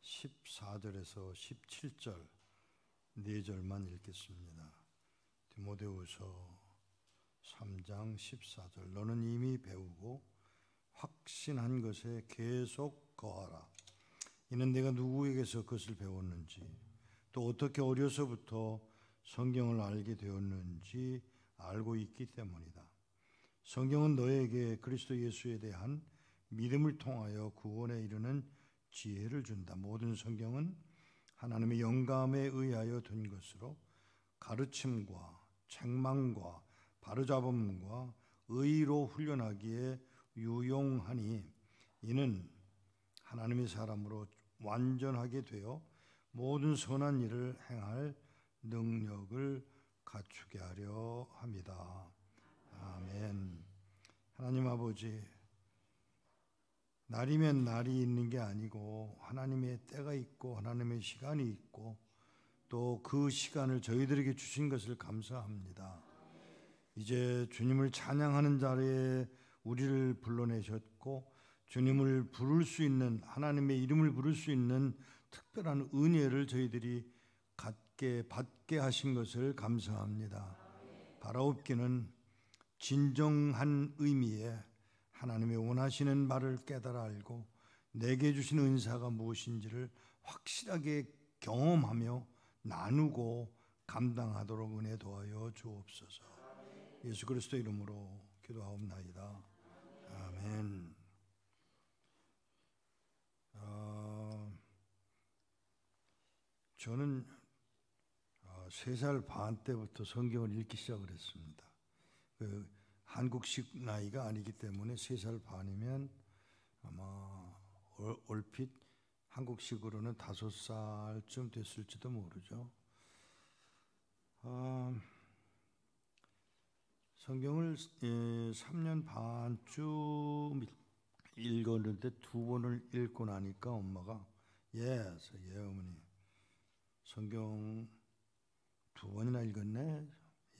14절에서 17절 4절만 읽겠습니다. 디모데후서 3장 14절. 너는 이미 배우고 확신한 것에 계속 거하라. 이는 내가 누구에게서 그것을 배웠는지, 또 어떻게 어려서부터 성경을 알게 되었는지 알고 있기 때문이다. 성경은 너에게 그리스도 예수에 대한 믿음을 통하여 구원에 이르는 지혜를 준다. 모든 성경은 하나님의 영감에 의하여 된 것으로 가르침과 책망과 바로잡음과 의로 훈련하기에 유용하니, 이는 하나님의 사람으로 완전하게 되어 모든 선한 일을 행할 능력을 갖추게 하려 합니다. 아멘. 하나님 아버지, 날이면 날이 있는 게 아니고 하나님의 때가 있고 하나님의 시간이 있고 또 그 시간을 저희들에게 주신 것을 감사합니다. 이제 주님을 찬양하는 자리에 우리를 불러내셨고 주님을 부를 수 있는, 하나님의 이름을 부를 수 있는 특별한 은혜를 저희들이 받게 하신 것을 감사합니다. 바라옵기는 진정한 의미의 하나님의 원하시는 말을 깨달아 알고 내게 주신 은사가 무엇인지를 확실하게 경험하며 나누고 감당하도록 은혜 도하여 주옵소서. 예수 그리스도 이름으로 기도하옵나이다. 아멘. 저는 3살 반 때부터 성경을 읽기 시작을 했습니다. 한국식 나이가 아니기 때문에 3살 반이면 아마 얼핏 한국식으로는 5살쯤 됐을지도 모르죠. 성경을 3년 반쯤 읽었는데 2번을 읽고 나니까 엄마가 예 어머니 성경 2번이나 읽었네.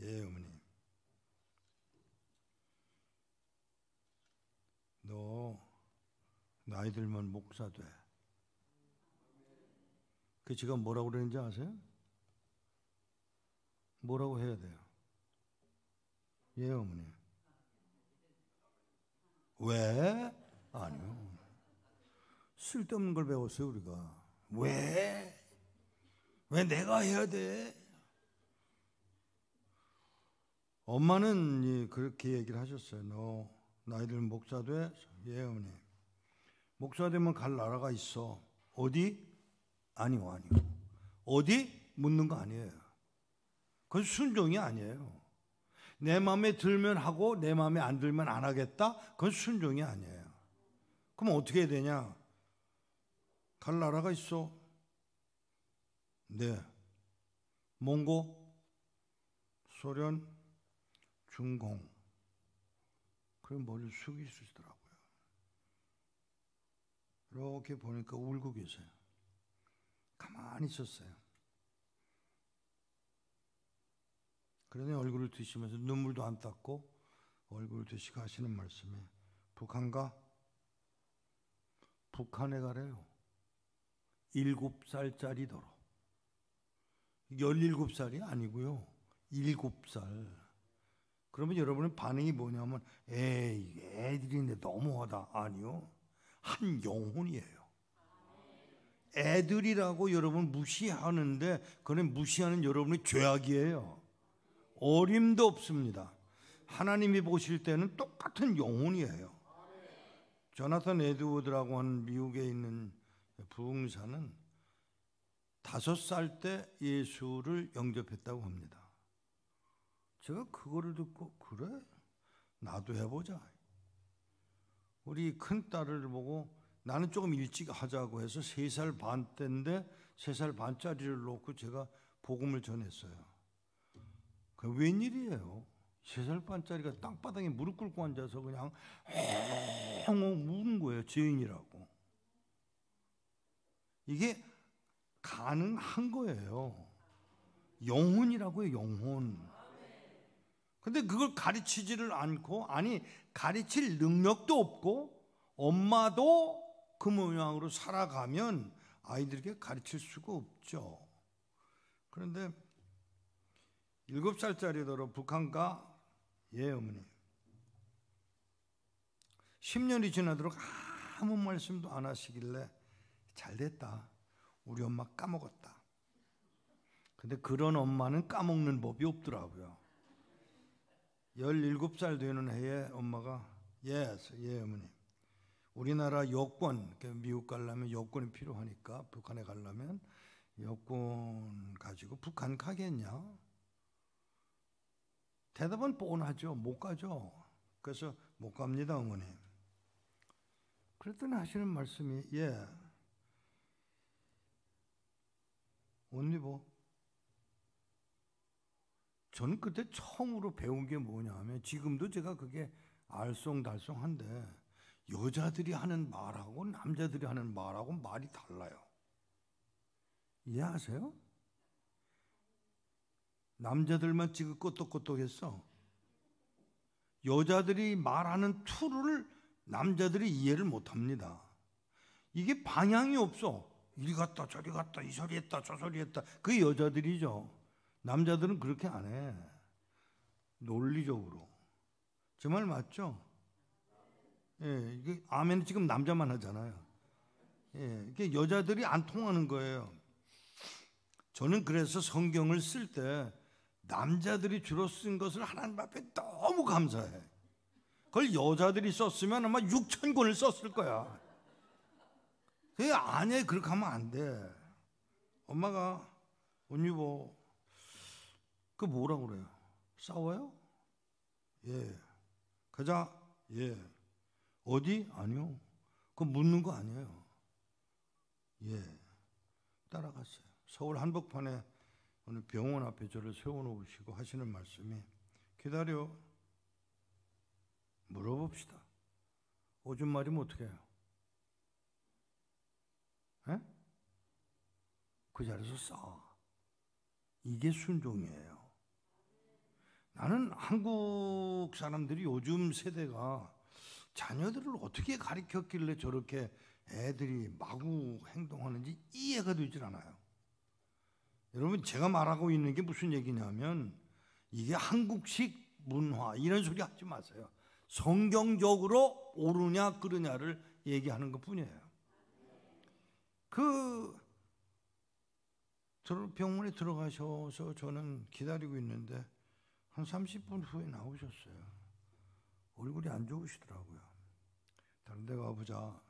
예 어머니, 너 나이 들면 목사 돼. 그 제가 뭐라고 그러는지 아세요? 뭐라고 해야 돼요? 예 어머니. 왜? 아니요. 쓸데없는 걸 배웠어요 우리가. 왜 내가 해야 돼? 엄마는 그렇게 얘기를 하셨어요. 너 나이 들면 목사 돼? 예 어머니. 목사 되면 갈 나라가 있어. 어디? 아니요. 어디? 묻는 거 아니에요. 그건 순종이 아니에요. 내 마음에 들면 하고 내 마음에 안 들면 안 하겠다? 그건 순종이 아니에요. 그럼 어떻게 해야 되냐? 갈 나라가 있어. 네. 몽고, 소련, 중공. 그럼 머리를 숙이시더라고요. 이렇게 보니까 울고 계세요. 가만히 있었어요. 그러니 얼굴을 드시면서 눈물도 안 닦고 얼굴을 드시고 하시는 말씀에, 북한가? 북한에 가래요. 7살짜리더러. 17살이 아니고요. 7살. 그러면 여러분의 반응이 뭐냐면 에이 애들인데 너무하다. 아니요. 한 영혼이에요. 애들이라고 여러분 무시하는데 그건 무시하는 여러분의 죄악이에요. 어림도 없습니다. 하나님이 보실 때는 똑같은 영혼이에요. 조나탄 에드워드라고 하는 미국에 있는 부흥사는 5살 때 예수를 영접했다고 합니다. 제가 그거를 듣고 그래? 나도 해보자. 우리 큰딸을 보고 나는 조금 일찍 하자고 해서 3살 반 때인데 3살 반짜리를 놓고 제가 복음을 전했어요. 그 웬일이에요? 3살 반짜리가 땅바닥에 무릎 꿇고 앉아서 그냥 우는 거예요. 죄인이라고. 이게 가능한 거예요. 영혼이라고요, 영혼. 근데 그걸 가르치지를 않고, 아니 가르칠 능력도 없고 엄마도 그 모양으로 살아가면 아이들에게 가르칠 수가 없죠. 그런데 7살짜리더러 북한과 어머니 10년이 지나도록 아무 말씀도 안 하시길래 잘됐다. 우리 엄마 까먹었다. 근데 그런 엄마는 까먹는 법이 없더라고요. 17살 되는 해에 엄마가 어머니 우리나라 여권, 미국 가려면 여권이 필요하니까 북한에 가려면 여권 가지고 북한 가겠냐? 대답은 뻔하죠. 못 가죠. 그래서 못 갑니다, 어머니. 그랬더니 하시는 말씀이 언니 저는 그때 처음으로 배운 게 뭐냐면 지금도 제가 그게 알쏭달쏭한데 여자들이 하는 말하고 남자들이 하는 말하고 말이 달라요. 이해하세요? 남자들만 지금 끄떡끄떡했어. 여자들이 말하는 투를 남자들이 이해를 못합니다. 이게 방향이 없어. 이리 갔다 저리 갔다 이 소리 했다 저 소리 했다. 그게 여자들이죠. 남자들은 그렇게 안 해. 논리적으로. 제 말 맞죠? 이게 아멘 지금 남자만 하잖아요. 이게 여자들이 안 통하는 거예요. 저는 그래서 성경을 쓸 때 남자들이 주로 쓴 것을 하나님 앞에 너무 감사해. 그걸 여자들이 썼으면 아마 6,000권을 썼을 거야. 그게 아니야. 그렇게 하면 안 돼. 엄마가 언니 그 뭐라 그래요? 싸워요? 가자. 어디? 아니요. 그거 묻는 거 아니에요. 따라갔어요. 서울 한복판에 어느 병원 앞에 저를 세워놓으시고 하시는 말씀이 기다려. 물어봅시다. 오줌 마리면 어떻게 해요? 그 자리에서 싸워. 이게 순종이에요. 나는 한국 사람들이 요즘 세대가 자녀들을 어떻게 가르쳤길래 저렇게 애들이 마구 행동하는지 이해가 되질 않아요. 여러분 제가 말하고 있는 게 무슨 얘기냐면 이게 한국식 문화 이런 소리 하지 마세요. 성경적으로 옳으냐 그르냐를 얘기하는 것 뿐이에요. 병원에 들어가셔서 저는 기다리고 있는데 한 30분 후에 나오셨어요. 얼굴이 안 좋으시더라고요. 다른 데 가보자.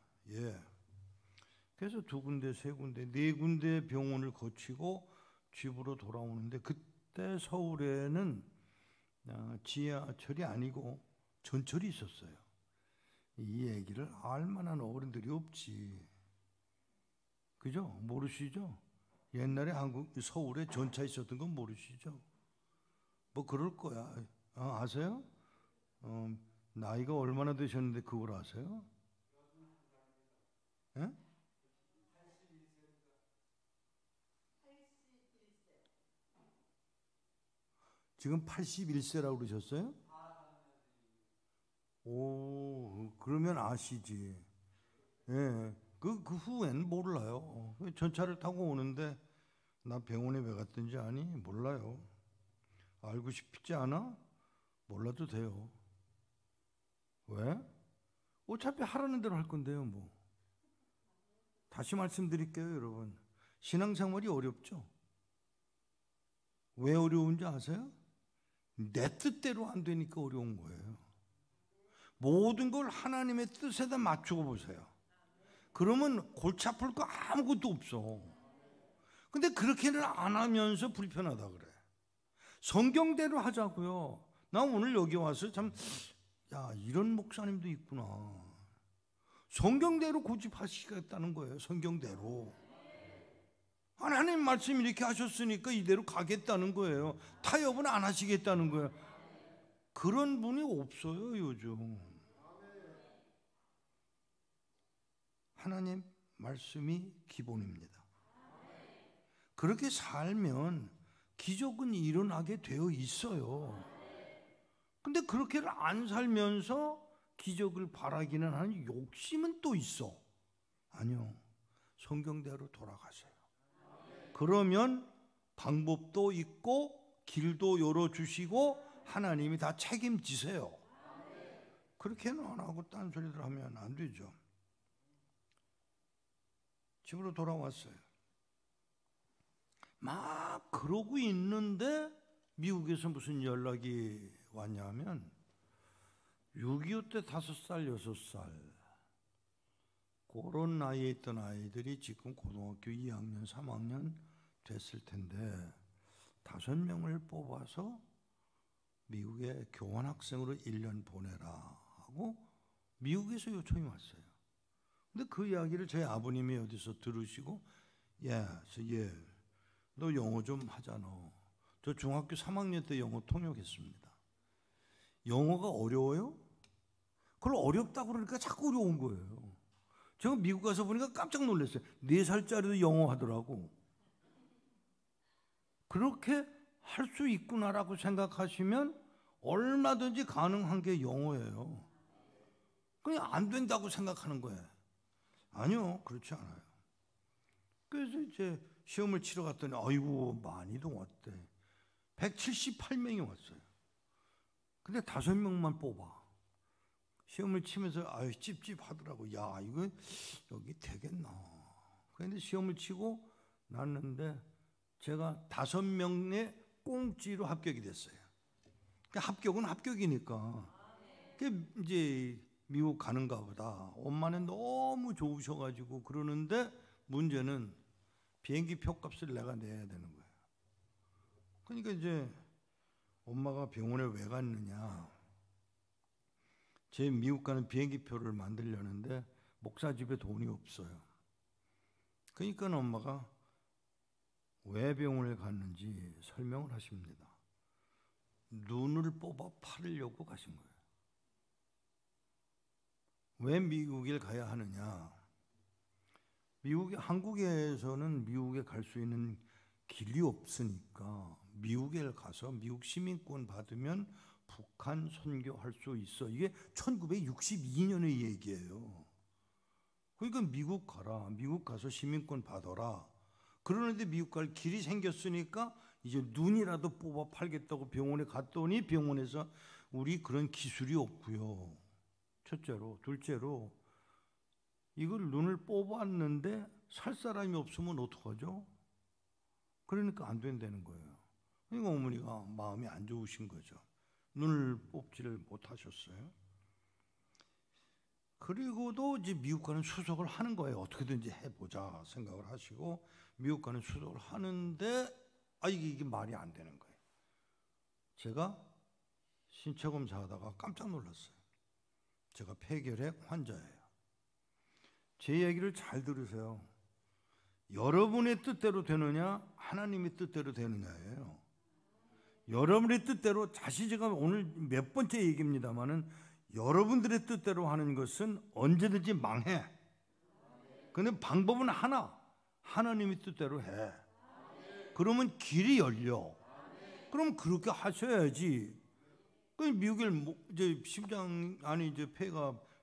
그래서 2군데, 3군데, 4군데 병원을 거치고 집으로 돌아오는데 그때 서울에는 지하철이 아니고 전철이 있었어요. 이 얘기를 알 만한 어른들이 없지. 그죠? 모르시죠? 옛날에 서울에 전차 있었던 건 모르시죠? 뭐 그럴 거야. 아세요? 나이가 얼마나 되셨는데 그걸 아세요? 예? 지금 81세라고 그러셨어요? 오, 그러면 아시지. 그 후엔 몰라요. 전차를 타고 오는데 나 병원에 왜 갔든지 아니? 몰라요. 알고 싶지 않아? 몰라도 돼요. 왜? 어차피 하라는 대로 할 건데요, 뭐. 다시 말씀드릴게요, 여러분. 신앙생활이 어렵죠? 왜 어려운지 아세요? 내 뜻대로 안 되니까 어려운 거예요. 모든 걸 하나님의 뜻에다 맞추고 보세요. 그러면 골치 아플 거 아무것도 없어. 근데 그렇게는 안 하면서 불편하다 그래. 성경대로 하자고요. 나 오늘 여기 와서 이런 목사님도 있구나. 성경대로 고집하시겠다는 거예요. 성경대로. 하나님 말씀 이렇게 하셨으니까 이대로 가겠다는 거예요. 타협은 안 하시겠다는 거예요. 그런 분이 없어요, 요즘. 하나님 말씀이 기본입니다. 그렇게 살면 기적은 일어나게 되어 있어요. 근데 그렇게 안 살면서 기적을 바라기는 하는 욕심은 또 있어. 아니요. 성경대로 돌아가세요. 그러면 방법도 있고 길도 열어주시고 하나님이 다 책임지세요. 그렇게는 안 하고 딴소리들 하면 안 되죠. 집으로 돌아왔어요. 막 그러고 있는데 미국에서 무슨 연락이 왔냐면 6.25 때 5살, 6살 그런 나이에 있던 아이들이 지금 고등학교 2학년, 3학년 됐을 텐데 5명을 뽑아서 미국에 교환학생으로 1년 보내라 하고 미국에서 요청이 왔어요. 근데 그 이야기를 제 아버님이 어디서 들으시고 너 영어 좀 하잖아. 저 중학교 3학년 때 영어 통역했습니다. 영어가 어려워요? 그걸 어렵다고 그러니까 자꾸 어려운 거예요. 제가 미국 가서 보니까 깜짝 놀랐어요. 4살짜리도 영어 하더라고. 그렇게 할 수 있구나라고 생각하시면 얼마든지 가능한 게 영어예요. 그냥 안 된다고 생각하는 거예요. 아니요, 그렇지 않아요. 그래서 이제 시험을 치러 갔더니 아이고 많이도 왔대. 178명이 왔어요. 근데 5명만 뽑아. 시험을 치면서 아유 찝찝하더라고. 야 이거 여기 되겠나. 그런데 시험을 치고 났는데 제가 5명에 꽁지로 합격이 됐어요. 그러니까 합격은 합격이니까. 이제 미국 가는가 보다. 엄마는 너무 좋으셔가지고 그러는데 문제는 비행기 표값을 내가 내야 되는 거예요. 그러니까 이제 엄마가 병원에 왜 갔느냐. 제 미국 가는 비행기 표를 만들려는데 목사 집에 돈이 없어요. 그러니까 엄마가 왜 병원에 갔는지 설명을 하십니다. 눈을 뽑아 팔으려고 가신 거예요. 왜 미국에 가야 하느냐? 한국에서는 미국에 갈 수 있는 길이 없으니까 미국에 가서 미국 시민권 받으면 북한 선교할 수 있어. 이게 1962년의 얘기예요. 그러니까 미국 가라. 미국 가서 시민권 받아라. 그러는데 미국 갈 길이 생겼으니까 이제 눈이라도 뽑아 팔겠다고 병원에 갔더니 병원에서 우리 그런 기술이 없고요. 첫째로. 둘째로 이걸 눈을 뽑았는데 살 사람이 없으면 어떡하죠? 그러니까 안 된다는 거예요. 그러니까 어머니가 마음이 안 좋으신 거죠. 눈을 뽑지를 못하셨어요. 그리고도 이제 미국 가는 수속을 하는 거예요. 어떻게든지 해보자 생각을 하시고 미국 가는 수속을 하는데 이게 말이 안 되는 거예요. 제가 신체 검사하다가 깜짝 놀랐어요. 제가 폐결핵 환자예요. 제 얘기를 잘 들으세요. 여러분의 뜻대로 되느냐 하나님의 뜻대로 되느냐예요. 여러분의 뜻대로 제가 오늘 몇 번째 얘기입니다마는 여러분들의 뜻대로 하는 것은 언제든지 망해. 근데 방법은 하나님의 뜻대로 해. 그러면 길이 열려. 그럼 그렇게 하셔야지. 미국에 이제 이제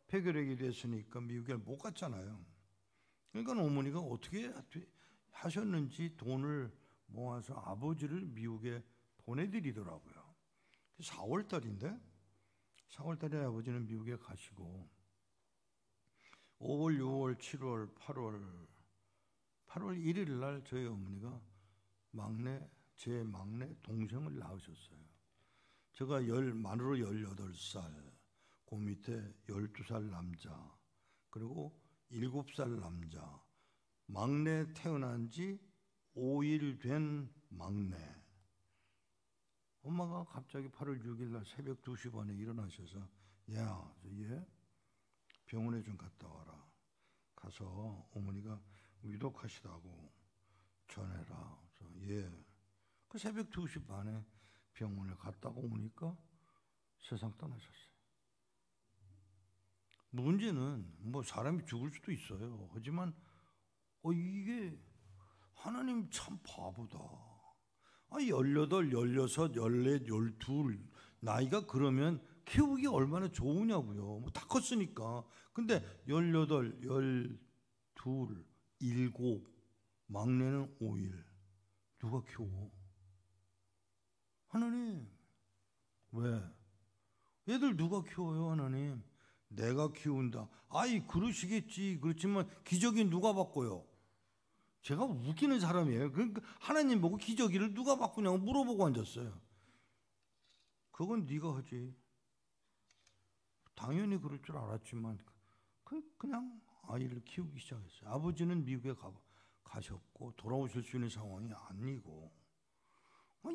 폐결핵이 됐으니까 미국에 못 갔잖아요. 그러니까 어머니가 어떻게 하셨는지 돈을 모아서 아버지를 미국에 보내드리더라고요. 4월 달인데 4월 달에 아버지는 미국에 가시고 5월, 6월, 7월, 8월 1일 날 저희 어머니가 제 막내 동생을 낳으셨어요. 제가 만으로 18살, 그 밑에 12살 남자, 그리고 7살 남자, 막내 태어난 지 5일 된 막내. 엄마가 갑자기 8월 6일 날 새벽 2시 반에 일어나셔서 얘 병원에 좀 갔다 와라. 가서 어머니가 위독하시다고 전해라. 그 새벽 2시 반에 병원에 갔다가 오니까 세상 떠나셨어요. 문제는 사람이 죽을 수도 있어요. 하지만 이게 하나님 참 바보다. 18, 16, 14, 12 나이가 그러면 키우기 얼마나 좋으냐고요. 다 컸으니까. 근데 18, 12, 7, 막내는 5일. 누가 키워? 하나님. 왜? 애들 누가 키워요, 하나님? 내가 키운다. 아이, 그러시겠지. 그렇지만 기저귀 누가 바꿔요? 제가 웃기는 사람이에요. 그러니까 하나님 보고 기저귀를 누가 바꾸냐고 물어보고 앉았어요. 그건 네가 하지. 당연히 그럴 줄 알았지만 그냥 아이를 키우기 시작했어요. 아버지는 미국에 가셨고 돌아오실 수 있는 상황이 아니고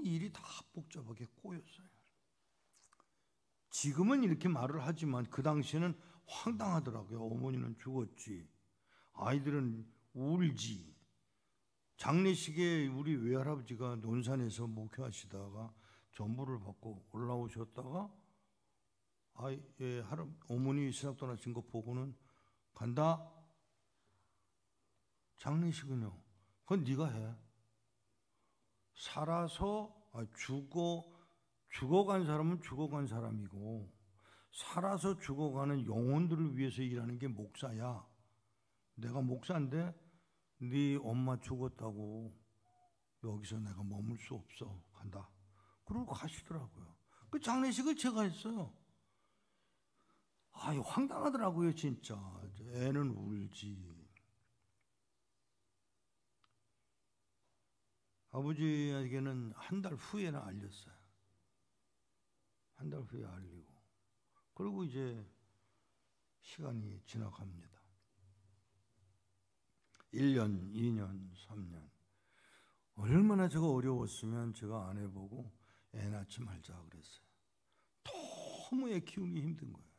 일이 다 복잡하게 꼬였어요. 지금은 이렇게 말을 하지만 그 당시에는 황당하더라고요. 어머니는 죽었지, 아이들은 울지. 장례식에 우리 외할아버지가 논산에서 목회하시다가 전부를 받고 올라오셨다가 어머니 신학 떠나신 거 보고는 간다. 장례식은요, 그건 네가 해. 살아서 죽어간 사람은 죽어간 사람이고 살아서 죽어가는 영혼들을 위해서 일하는 게 목사야. 내가 목사인데 네 엄마 죽었다고 여기서 내가 머물 수 없어. 간다. 그러고 가시더라고요. 그 장례식을 제가 했어요. 아유, 황당하더라고요, 진짜. 애는 울지. 아버지에게는 한 달 후에나 알렸어요. 한 달 후에 알리고. 그리고 이제 시간이 지나갑니다. 1년, 2년, 3년. 얼마나 제가 어려웠으면 제가 안 해보고 애 낳지 말자 그랬어요. 너무 애 키우기 힘든 거예요.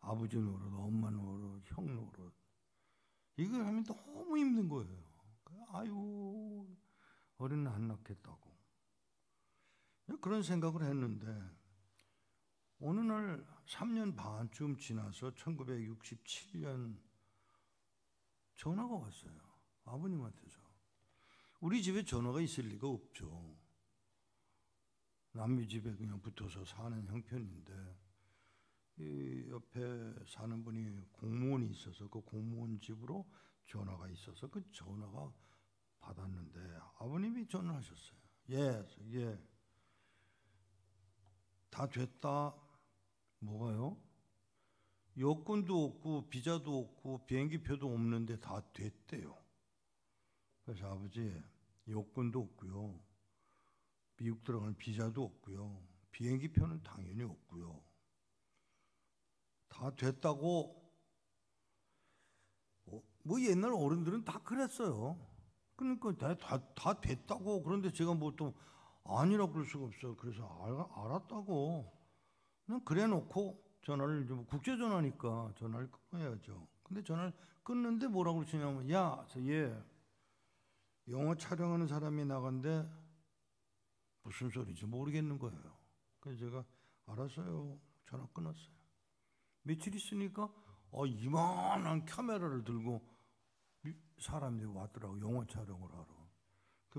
아버지 노릇, 엄마 노릇, 형 노릇. 이걸 하면 너무 힘든 거예요. 아유, 어린 애 안 낳겠다고. 그런 생각을 했는데 어느 날 3년 반쯤 지나서 1967년 전화가 왔어요. 아버님한테서. 우리 집에 전화가 있을 리가 없죠. 남미 집에 그냥 붙어서 사는 형편인데 이 옆에 사는 분이 공무원이 있어서 그 공무원 집으로 전화가 있어서 그 전화가 받았는데 아버님이 전화하셨어요. 예. 다 됐다. 뭐가요? 여권도 없고 비자도 없고 비행기표도 없는데 다 됐대요. 그래서 아버지, 여권도 없고요, 미국 들어가는 비자도 없고요, 비행기표는 당연히 없고요, 다 됐다고. 뭐 옛날 어른들은 다 그랬어요. 그러니까 다 됐다고. 그런데 제가 뭐 또 아니라고 그럴 수가 없어요. 그래서 알았다고 그냥 그래 놓고 전화를, 좀 국제전화니까 전화를 끊어야죠. 근데 전화를 끊는데 뭐라고 그러시냐면, 얘 영화 촬영하는 사람이 나간데 무슨 소리인지 모르겠는 거예요. 그래서 제가 알았어요. 전화 끊었어요. 며칠 있으니까 이만한 카메라를 들고 사람들이 왔더라고. 영화 촬영을 하러.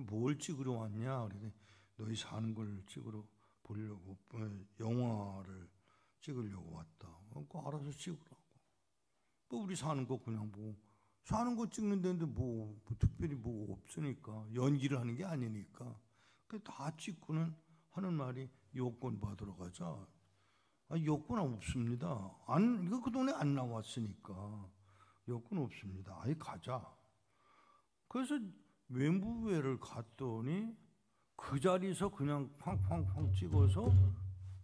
뭘 찍으러 왔냐 그랬더니 너희 사는 걸 찍으러 보려고, 영화를 찍으려고 왔다. 그러니까 알아서 찍으라고. 뭐 우리 사는 거 그냥 뭐 사는 거 찍는 데인데 뭐 특별히 뭐 없으니까, 연기를 하는 게 아니니까. 다 찍고는 하는 말이, 여권 받으러 가자. 여권 없습니다. 이거 그 돈에 안 나왔으니까 여권 없습니다. 아예 가자. 그래서 외무부회를 갔더니 그 자리에서 그냥 팡팡팡 찍어서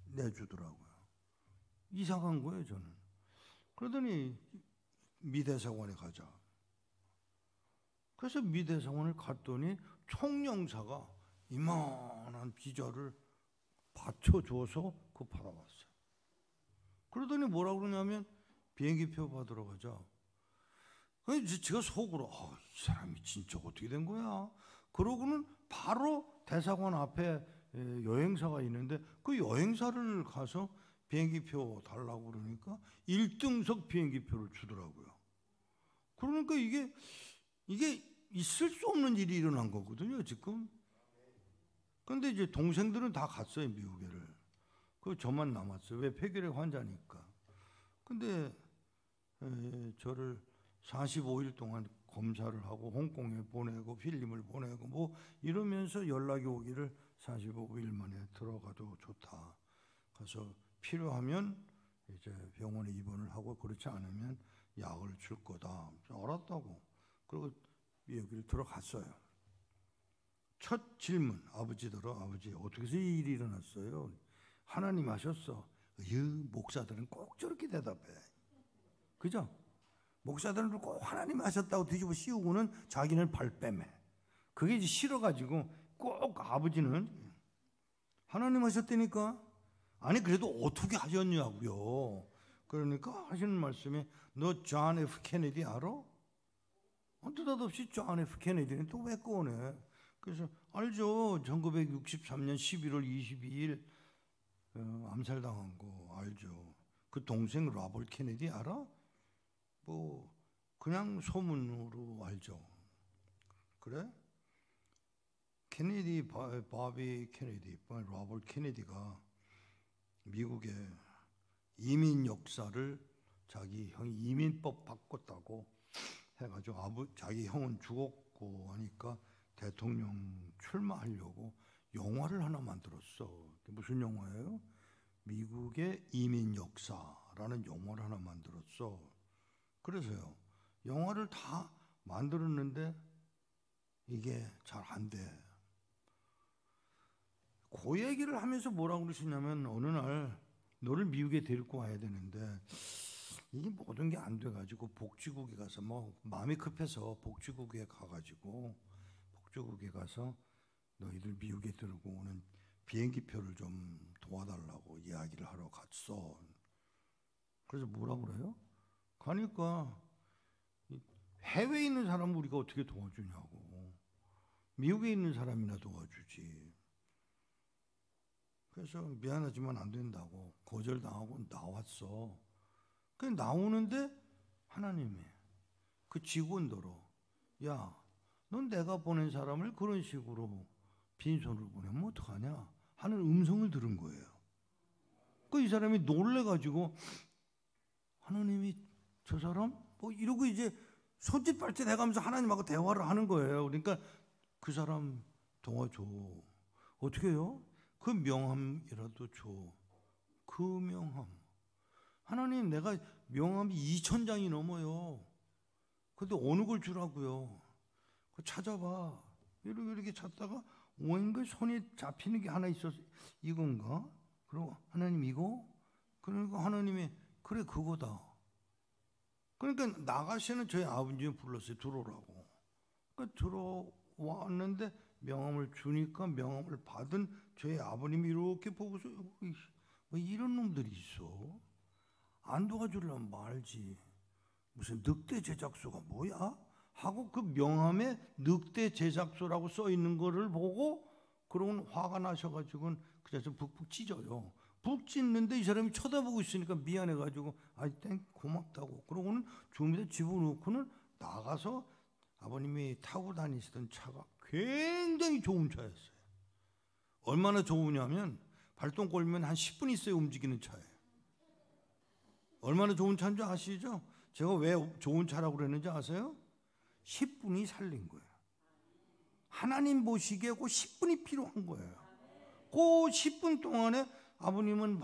내주더라고요. 이상한 거예요, 저는. 그러더니 미 대사관에 가자. 그래서 미 대사관을 갔더니 총영사가 이만한 비자를 받쳐줘서 그거 받아왔어요. 그러더니 뭐라고 그러냐면, 비행기표 받으러 가자. 그래서 제가 속으로 이 사람이 진짜 어떻게 된 거야? 그러고는 바로 대사관 앞에 여행사가 있는데 그 여행사를 가서 비행기표 달라고 그러니까 1등석 비행기표를 주더라고요. 그러니까 이게 있을 수 없는 일이 일어난 거거든요, 지금. 그런데 이제 동생들은 다 갔어요, 미국에를. 저만 남았어요. 왜? 폐결핵 환자니까. 근데 저를 45일 동안 검사를 하고 홍콩에 보내고 필름을 보내고 뭐 이러면서 연락이 오기를 45일 만에 들어가도 좋다. 가서 필요하면 이제 병원에 입원을 하고 그렇지 않으면 약을 줄 거다. 알았다고. 그리고 여기를 들어갔어요. 첫 질문, 아버지더러 아버지 어떻게 해서 이 일이 일어났어요? 하나님 하셨어. 목사들은 꼭 저렇게 대답해. 그죠? 목사들은 꼭 하나님 하셨다고 뒤집어 씌우고는 자기는 발뺌해. 그게 이제 싫어가지고 꼭 아버지는 하나님 하셨다니까. 아니 그래도 어떻게 하셨냐고요. 그러니까 하시는 말씀이 너 존 F 케네디 알아? 느닷없이 존 F 케네디는 또 왜 꺼내? 그래서 알죠. 1963년 11월 22일 암살당한 거 알죠. 그 동생 로버트 케네디 알아? 뭐 그냥 소문으로 알죠. 그래? 케네디 바비 케네디, 로버트 케네디가 미국의 이민 역사를 자기 형이 이민법 바꿨다고 해가지고 자기 형은 죽었고 하니까 대통령 출마하려고 영화를 하나 만들었어. 무슨 영화예요? 미국의 이민 역사라는 영화를 하나 만들었어. 그래서요, 영화를 다 만들었는데 이게 잘 안 돼. 그 얘기를 하면서 뭐라고 그러시냐면 어느 날 너를 미국에 데리고 와야 되는데 이게 모든 게 안 돼가지고 복지국에 가서 뭐 마음이 급해서 복지국에 가가지고 복지국에 가서 너희들 미국에 들고 오는 비행기표를 좀 도와달라고 이야기를 하러 갔어. 그래서 뭐라고 그래요? 가니까 해외에 있는 사람은 우리가 어떻게 도와주냐고. 미국에 있는 사람이나 도와주지. 그래서 미안하지만 안 된다고 거절당하고 나왔어. 그 나오는데 하나님이 그 직원더러 야, 넌 내가 보낸 사람을 그런 식으로 빈손으로 보내면 어떡하냐 하는 음성을 들은 거예요. 그 이 사람이 놀래가지고 하나님이 저 사람? 뭐 이러고 이제 손짓발짓 해가면서 하나님하고 대화를 하는 거예요. 그러니까 그 사람 도와줘. 어떻게 해요? 그 명함이라도 줘. 그 명함. 하나님 내가 명함이 2,000장이 넘어요. 근데 어느 걸 주라고요? 찾아봐. 이렇게 찾다가 왠가 손에 잡히는 게 하나 있어서 이건가? 그리고 하나님 이거? 그러니까 하나님이 그래 그거다. 그러니까 나가시는 저희 아버지 불렀어요. 들어오라고. 그러니까 들어왔는데 명함을 주니까 명함을 받은 저희 아버님이 이렇게 보고서 뭐 이런 놈들이 있어. 안 도와주려면 말지. 무슨 늑대 제작소가 뭐야? 하고 그 명함에 늑대 제작소라고 써 있는 거를 보고 그러고는 화가 나셔가지고는 그 자리에서 북북 찢어요. 북 찢는데 이 사람이 쳐다보고 있으니까 미안해가지고 아이 땡 고맙다고 그러고는 주머니에 집어넣고는 나가서 아버님이 타고 다니시던 차가 굉장히 좋은 차였어요. 얼마나 좋으냐면 발동 걸면 한 10분 있어야 움직이는 차예요. 얼마나 좋은 차인 줄 아시죠? 제가 왜 좋은 차라고 그랬는지 아세요? 10분이 살린 거예요. 하나님 보시기에 그 10분이 필요한 거예요. 그 10분 동안에 아버님은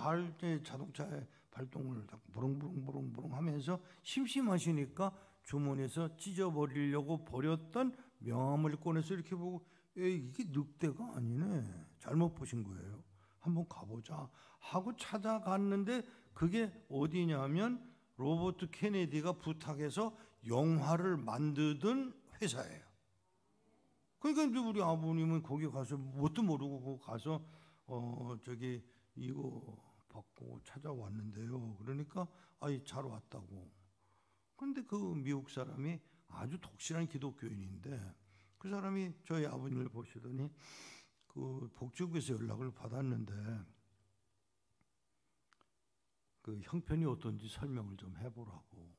자동차에 발동을 부릉부릉 하면서 심심하시니까 주머니에서 찢어버리려고 버렸던 명함을 꺼내서 이렇게 보고 이게 늑대가 아니네. 잘못 보신 거예요. 한번 가보자 하고 찾아갔는데 그게 어디냐면 로버트 케네디가 부탁해서 영화를 만드던 회사예요. 그러니까 이제 우리 아버님은 거기 가서 뭣도 모르고 가서 이거 받고 찾아왔는데요. 그러니까 잘 왔다고. 그런데 그 미국 사람이 아주 독실한 기독교인인데 그 사람이 저희 아버님을 보시더니 그 복지국에서 연락을 받았는데 그 형편이 어떤지 설명을 좀 해보라고.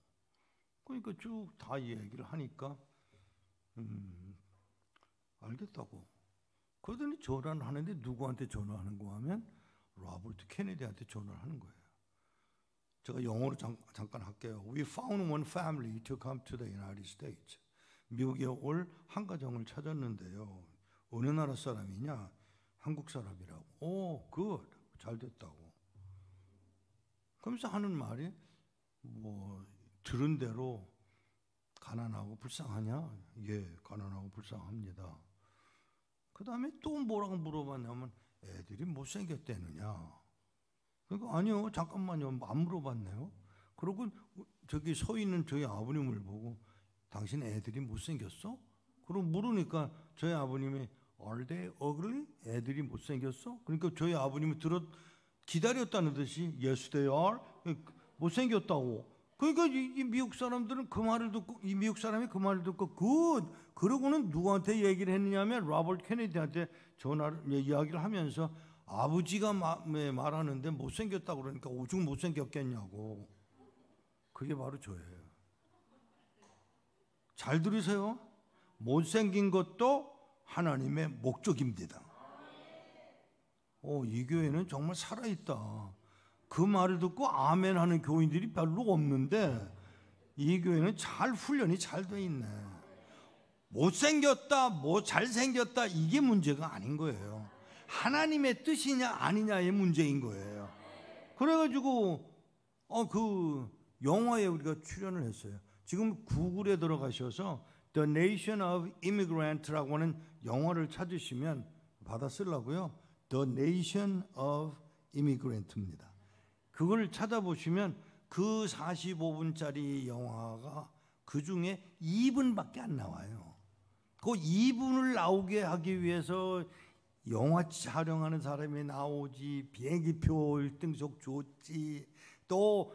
그러니까 쭉 다 얘기를 하니까 알겠다고. 그러더니 전화를 하는데 누구한테 전화하는 거 하면 로버트 케네디한테 전화를 하는 거예요. 제가 영어로 잠깐 할게요. We found one family to come to the United States. 미국에 올 한 가정을 찾았는데요. 어느 나라 사람이냐? 한국 사람이라고. 오, 굿. 잘 됐다고. 그러면서 하는 말이 뭐 들은 대로 가난하고 불쌍하냐? 예, 가난하고 불쌍합니다. 그 다음에 또 뭐라고 물어봤냐면 애들이 못생겼대느냐? 그러니까 아니요, 잠깐만요, 안 물어봤네요. 그러고 저기 서 있는 저희 아버님을 보고 당신 애들이 못생겼어? 그러고 물으니까 저희 아버님이 Are they ugly? 애들이 못생겼어? 그러니까 저희 아버님이 기다렸다는 듯이 Yes, they are. 못생겼다고. 그러니까 이 미국 사람들은 그 말을 듣고, 이 미국 사람이 그 말을 듣고 good. 그러고는 누구한테 얘기를 했느냐면 로버트 케네디한테 이야기를 하면서 아버지가 말하는데 못생겼다고 그러니까 오죽 못생겼겠냐고. 그게 바로 저예요. 잘 들으세요. 못생긴 것도 하나님의 목적입니다. 이 교회는 정말 살아있다. 그 말을 듣고 아멘 하는 교인들이 별로 없는데 이 교회는 훈련이 잘 돼 있네. 못생겼다, 잘생겼다 이게 문제가 아닌 거예요. 하나님의 뜻이냐 아니냐의 문제인 거예요. 그래가지고 그 영화에 우리가 출연을 했어요. 지금 구글에 들어가셔서 The Nation of Immigrant라고 하는 영화를 찾으시면 받아 쓰려고요. The Nation of Immigrant입니다. 그걸 찾아보시면 그 45분짜리 영화가 그 중에 2분밖에 안 나와요. 그 2분을 나오게 하기 위해서 영화 촬영하는 사람이 나오지, 비행기표 1등석 줬지, 또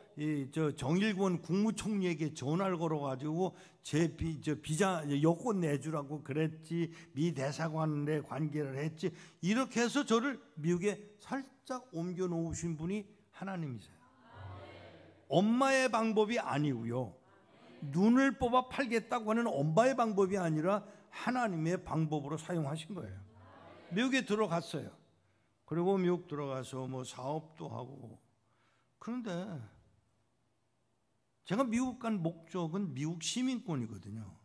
정일권 국무총리에게 전화를 걸어가지고 제 비자 여권 내주라고 그랬지, 미 대사관에 관계를 했지. 이렇게 해서 저를 미국에 살짝 옮겨 놓으신 분이 하나님이세요. 엄마의 방법이 아니고요, 눈을 뽑아 팔겠다고 하는 엄마의 방법이 아니라 하나님의 방법으로 사용하신 거예요. 미국에 들어갔어요. 그리고 미국 들어가서 뭐 사업도 하고. 그런데 제가 미국 간 목적은 미국 시민권이거든요.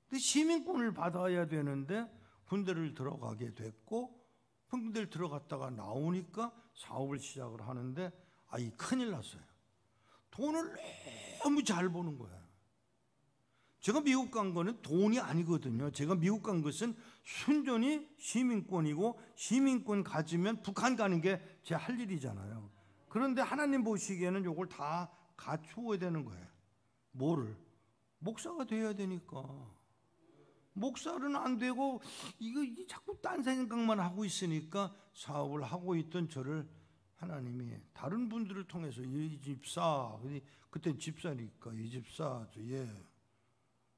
근데 시민권을 받아야 되는데 군대를 들어가게 됐고, 군대를 들어갔다가 나오니까 사업을 시작을 하는데 큰일 났어요. 돈을 너무 잘 버는 거예요. 제가 미국 간 거는 돈이 아니거든요. 제가 미국 간 것은 순전히 시민권이고, 시민권 가지면 북한 가는 게 제 할 일이잖아요. 그런데 하나님 보시기에는 이걸 다 갖추어야 되는 거예요. 뭐를? 목사가 돼야 되니까. 목사는 안 되고 이거 자꾸 딴 생각만 하고 있으니까 사업을 하고 있던 저를 하나님이 다른 분들을 통해서 이 집사, 그때 집사니까 이 집사,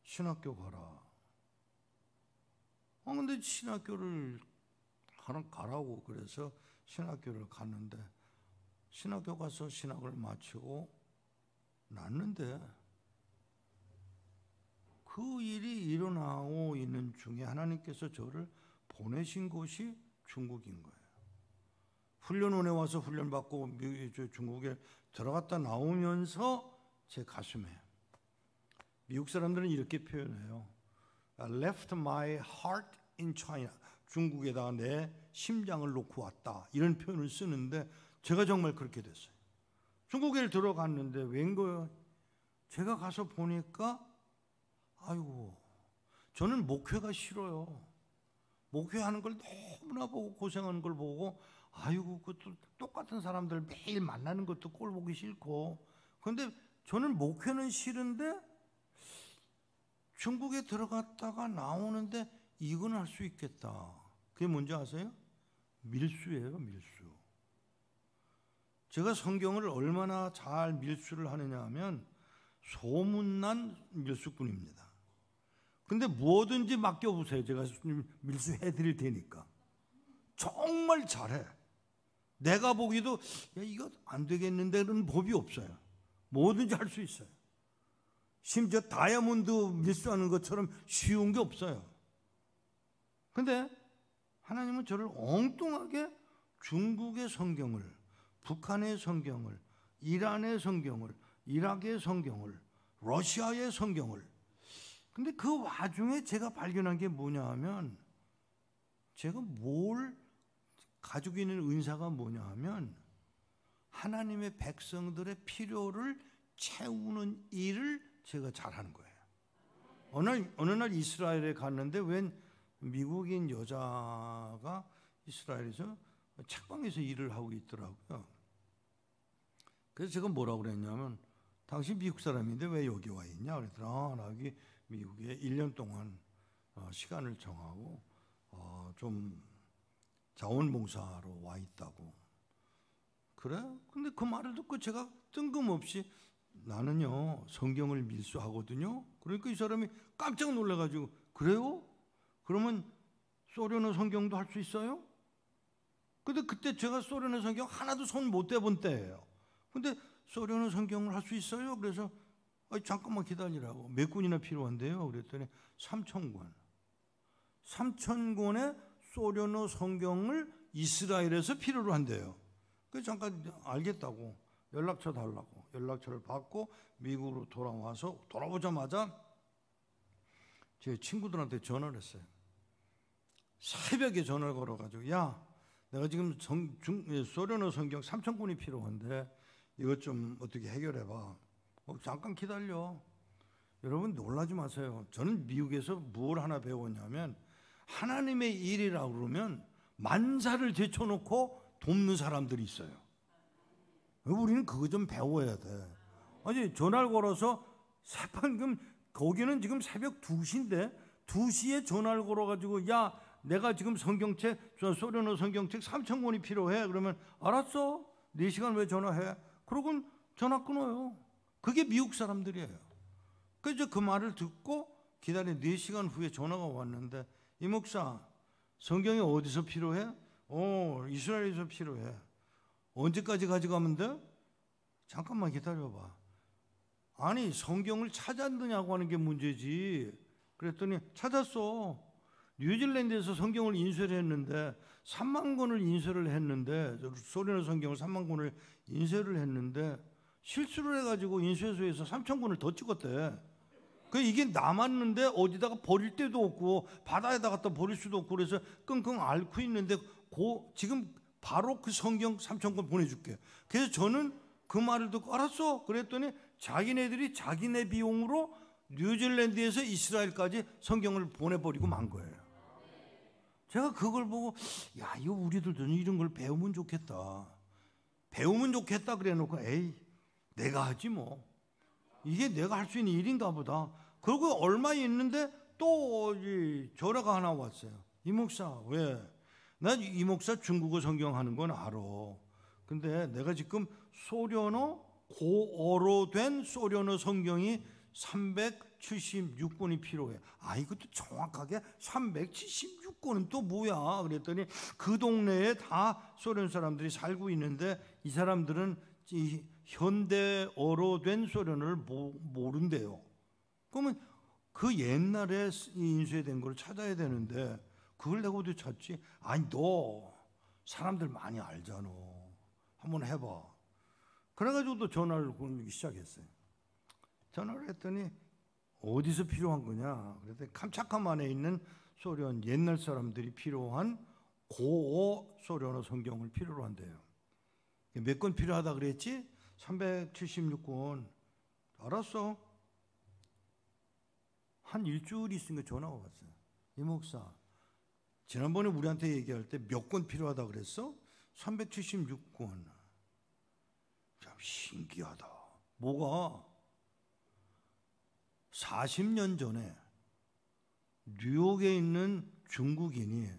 신학교 가라. 근데 신학교를 가라고 그래서 신학교를 갔는데, 신학교 가서 신학을 마치고 났는데 그 일이 일어나고 있는 중에 하나님께서 저를 보내신 곳이 중국인 거예요. 훈련원에 와서 훈련받고 중국에 들어갔다 나오면서 제 가슴에, 미국 사람들은 이렇게 표현해요. I left my heart in China. 중국에다가 내 심장을 놓고 왔다. 이런 표현을 쓰는데 제가 정말 그렇게 됐어요. 중국에 들어갔는데 웬거예요? 제가 가서 보니까 저는 목회가 싫어요. 목회하는 걸 너무나 보고 고생하는 걸 보고 그것도 똑같은 사람들 매일 만나는 것도 꼴 보기 싫고. 그런데 저는 목회는 싫은데 중국에 들어갔다가 나오는데 이건 할 수 있겠다. 그게 뭔지 아세요? 밀수예요, 밀수. 제가 성경을 얼마나 잘 밀수를 하느냐 하면 소문난 밀수꾼입니다. 근데 뭐든지 맡겨보세요. 제가 밀수해드릴 테니까. 정말 잘해. 내가 보기도 이거 안 되겠는데는 법이 없어요. 뭐든지 할 수 있어요. 심지어 다이아몬드 밀수하는 것처럼 쉬운 게 없어요. 근데 하나님은 저를 엉뚱하게 중국의 성경을, 북한의 성경을, 이란의 성경을, 이라크의 성경을, 러시아의 성경을. 근데 그 와중에 제가 발견한 게 뭐냐 하면, 제가 뭘 가지고 있는 은사가 뭐냐 하면, 하나님의 백성들의 필요를 채우는 일을 제가 잘하는 거예요. 어느 날 이스라엘에 갔는데 웬 미국인 여자가 이스라엘에서 책방에서 일을 하고 있더라고요. 그래서 제가 뭐라고 그랬냐면, 당신 미국 사람인데 왜 여기 와 있냐 그랬더니, 나 여기 미국에 1년 동안 시간을 정하고 좀 자원봉사로 와 있다고. 그래? 근데 그 말을 듣고 제가 뜬금없이, 나는요 성경을 밀수하거든요. 그러니까 이 사람이 깜짝 놀라가지고, 그래요? 그러면 소련어 성경도 할 수 있어요? 근데 그때 제가 소련어 성경 하나도 손 못 대본 때예요. 근데 소련어 성경을 할 수 있어요? 그래서 잠깐만 기다리라고. 몇 권이나 필요한데요? 그랬더니 3,000권. 3,000권의 소련어 성경을 이스라엘에서 필요로 한대요. 그래서 잠깐 알겠다고 연락처 달라고 연락처를 받고 미국으로 돌아오자마자 제 친구들한테 전화를 했어요. 새벽에 전화를 걸어가지고, 야, 내가 지금 소련어 성경 3,000권이 필요한데 이것 좀 어떻게 해결해봐. 잠깐 기다려. 여러분 놀라지 마세요. 저는 미국에서 뭘 하나 배웠냐면, 하나님의 일이라고 그러면 만사를 제쳐놓고 돕는 사람들이 있어요. 우리는 그거 좀 배워야 돼. 아니, 전화를 걸어서 새벽, 거기는 지금 새벽 2시인데 2시에 전화를 걸어가지고, 야, 내가 지금 성경책, 소련어 성경책 3,000권이 필요해. 그러면 알았어. 4시간 왜 전화해? 그러고 전화 끊어요. 그게 미국 사람들이에요. 그래서 그 말을 듣고 기다린 4시간 후에 전화가 왔는데, 이 목사, 성경이 어디서 필요해? 이스라엘에서 필요해. 언제까지 가져가면 돼? 잠깐만 기다려봐. 아니, 성경을 찾았느냐고 하는 게 문제지. 그랬더니 찾았어. 뉴질랜드에서 성경을 인쇄를 했는데 3만 권을 인쇄를 했는데, 소련어 성경을 3만 권을 인쇄를 했는데 실수를 해가지고 인쇄소에서 3,000권을 더 찍었대. 이게 남았는데 어디다가 버릴 데도 없고 바다에다 갖다 버릴 수도 없고, 그래서 끙끙 앓고 있는데 지금 바로 그 성경 3,000권 보내줄게. 그래서 저는 그 말을 듣고 알았어. 그랬더니 자기네들이 자기네 비용으로 뉴질랜드에서 이스라엘까지 성경을 보내버리고 만 거예요. 제가 그걸 보고, 야, 이거 우리들도 이런 걸 배우면 좋겠다. 배우면 좋겠다 그래 놓고, 에이, 내가 하지 뭐. 이게 내가 할 수 있는 일인가 보다. 그리고 얼마 있는데 또 전화가 하나 왔어요. 이 목사, 왜? 난 이 목사 중국어 성경 하는 건 알아. 근데 내가 지금 소련어, 고어로 된 소련어 성경이 376권이 필요해. 이것도 정확하게 376권은 또 뭐야? 그랬더니 그 동네에 다 소련 사람들이 살고 있는데 이 사람들은 이 현대어로 된 소련어를 모른대요. 그러면 그 옛날에 인쇄된 걸 찾아야 되는데 그걸 내가 어디 찾지? 너 사람들 많이 알잖아. 한번 해봐. 그래가지고 또 전화를 걸기 시작했어요. 전화를 했더니 어디서 필요한 거냐? 그랬더니 캄차카만에 있는 소련 옛날 사람들이 필요한 고어 소련어 성경을 필요로 한대요. 몇 권 필요하다 그랬지? 376권. 알았어. 한 일주일 있으니까 전화가 왔어요. 이 목사, 지난번에 우리한테 얘기할 때 몇 권 필요하다 그랬어? 376권. 참 신기하다. 뭐가? 40년 전에 뉴욕에 있는 중국인이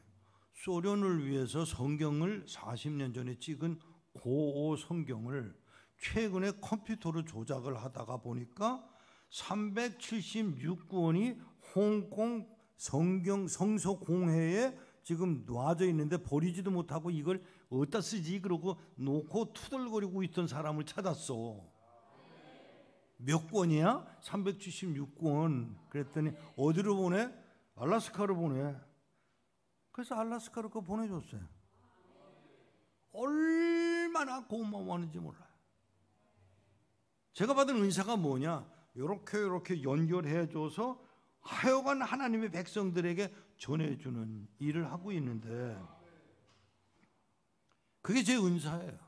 소련을 위해서 성경을 40년 전에 찍은 고어 성경을 최근에 컴퓨터로 조작을 하다가 보니까 376권이 홍콩 성서 공회에 지금 놔져 있는데 버리지도 못하고 이걸 어디다 쓰지? 그러고 놓고 투덜거리고 있던 사람을 찾았어. 몇 권이야? 376권. 그랬더니 어디로 보내? 알라스카로 보내. 그래서 알라스카로 그거 보내줬어요. 얼마나 고마워하는지 몰라요. 제가 받은 은사가 뭐냐? 이렇게 연결해줘서 하여간 하나님의 백성들에게 전해주는 일을 하고 있는데, 그게 제 은사예요.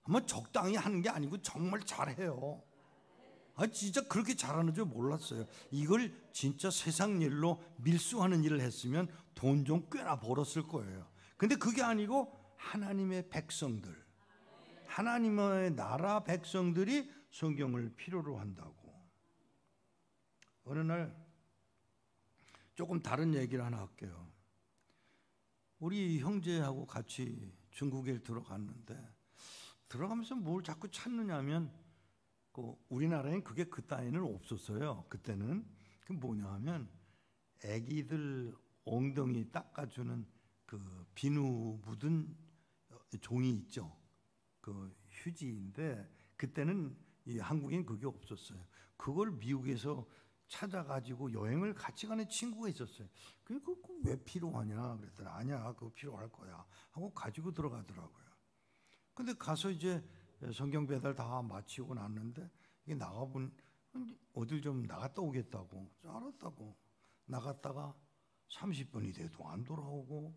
한번 적당히 하는 게 아니고 정말 잘해요. 진짜 그렇게 잘하는 줄 몰랐어요. 이걸 진짜 세상 일로 밀수하는 일을 했으면 돈 좀 꽤나 벌었을 거예요. 근데 그게 아니고 하나님의 백성들, 하나님의 나라 백성들이 성경을 필요로 한다고. 어느 날 조금 다른 얘기를 하나 할게요. 우리 형제하고 같이 중국에 들어갔는데, 들어가면서 뭘 자꾸 찾느냐면, 우리나라엔 그게 그 따위는 없었어요. 그때는. 그 뭐냐 하면 애기들 엉덩이 닦아주는 그 비누 묻은 종이 있죠. 그 휴지인데, 그때는 이 한국엔 그게 없었어요. 그걸 미국에서 찾아가지고 여행을 같이 가는 친구가 있었어요. 그거 왜 필요하냐 그랬더니, 아니야, 그거 필요할 거야 하고 가지고 들어가더라고요. 근데 가서 이제 성경 배달 다 마치고 났는데, 이게 나가본 어딜 좀 나갔다 오겠다고 알았다고 나갔다가 30분이 돼도 안 돌아오고,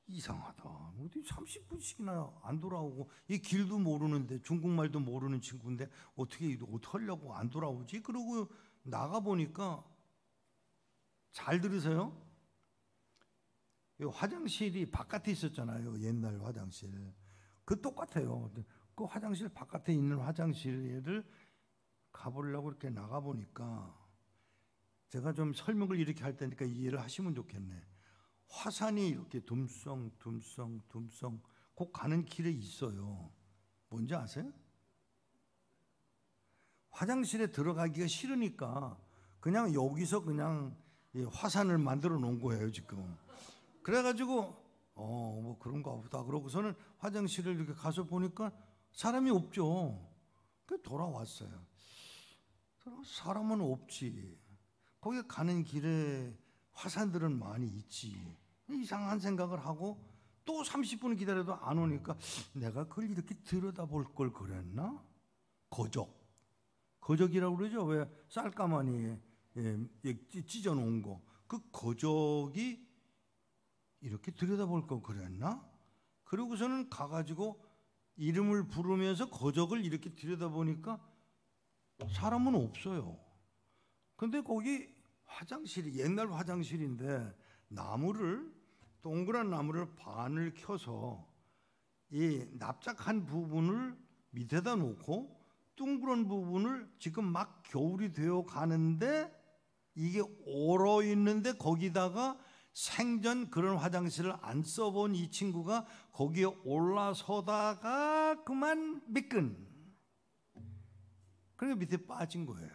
이상하다, 어디 30분씩이나 안 돌아오고, 이 길도 모르는데, 중국말도 모르는 친구인데 어떻게 하려고 안 돌아오지? 그러고 나가보니까, 잘 들으세요, 화장실이 바깥에 있었잖아요. 옛날 화장실. 그 똑같아요. 그 화장실 바깥에 있는 화장실을 가보려고 이렇게 나가보니까, 제가 좀 설명을 이렇게 할 테니까 이해를 하시면 좋겠네. 화산이 이렇게 둠성 꼭 가는 길에 있어요. 뭔지 아세요? 화장실에 들어가기가 싫으니까 그냥 여기서 그냥 화산을 만들어 놓은 거예요 지금. 그래가지고 뭐 그런가 보다 그러고서는 화장실을 이렇게 가서 보니까 사람이 없죠. 그래서 돌아왔어요. 사람은 없지, 거기 가는 길에 화산들은 많이 있지. 이상한 생각을 하고 또 30분 기다려도 안 오니까, 내가 그걸 이렇게 들여다볼 걸 그랬나? 거적이라고 그러죠. 왜 쌀가마니 찢어 놓은 거, 그 거적이 이렇게 들여다볼 걸 그랬나? 그러고서는 가가지고 이름을 부르면서 거적을 이렇게 들여다보니까 사람은 없어요. 근데 거기 화장실이 옛날 화장실인데, 동그란 나무를 반을 켜서 이 납작한 부분을 밑에다 놓고 둥그런 부분을 지금 막 겨울이 되어 가는데 이게 얼어 있는데, 거기다가 생전 그런 화장실을 안 써본 이 친구가 거기에 올라서다가 그만 미끈, 그러니까 밑에 빠진 거예요.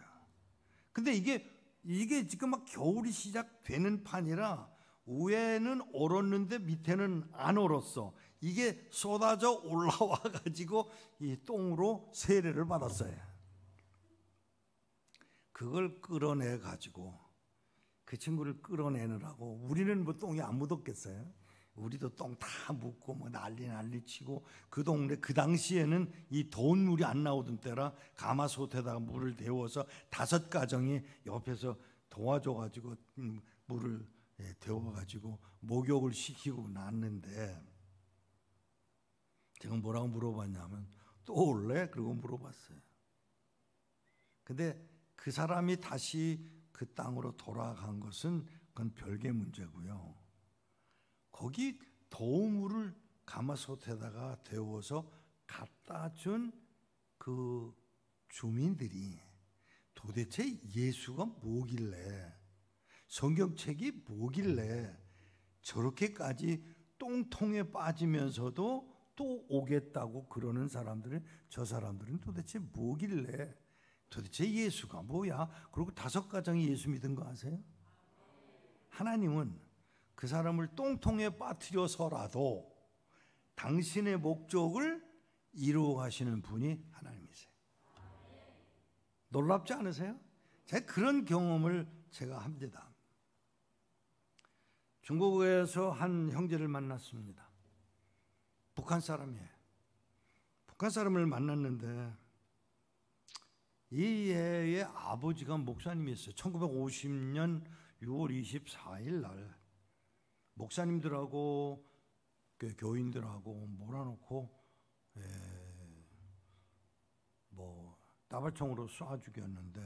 근데 이게 지금 막 겨울이 시작되는 판이라 위에는 얼었는데 밑에는 안 얼었어. 이게 쏟아져 올라와 가지고 이 똥으로 세례를 받았어요. 그걸 끌어내 가지고, 그 친구를 끌어내느라고, 우리는 뭐 똥이 안 묻었겠어요? 우리도 똥 다 묻고 뭐 난리 치고, 그 동네 그 당시에는 이 더운 물이 안 나오던 때라 가마솥에다가 물을 데워서 5가정이 옆에서 도와줘가지고 물을 데워가지고 목욕을 시키고 났는데, 제가 뭐라고 물어봤냐면, 또 올래? 그러고 물어봤어요. 근데 그 사람이 다시 그 땅으로 돌아간 것은 그건 별개 문제고요. 거기 더운 물을 가마솥에다가 데워서 갖다 준 그 주민들이 도대체 예수가 뭐길래, 성경책이 뭐길래 저렇게까지 똥통에 빠지면서도 또 오겠다고 그러는 사람들은, 저 사람들은 도대체 뭐길래, 도대체 예수가 뭐야? 그리고 5가정이 예수 믿은 거 아세요? 하나님은 그 사람을 똥통에 빠뜨려서라도 당신의 목적을 이루어 가시는 분이 하나님이세요. 놀랍지 않으세요? 제가 그런 경험을 제가 합니다. 중국에서 한 형제를 만났습니다. 북한 사람이에요. 북한 사람을 만났는데 이 애의 아버지가 목사님이었어요. 1950년 6월 24일 날 목사님들하고 교인들하고 몰아놓고 뭐 따발총으로 쏴 죽였는데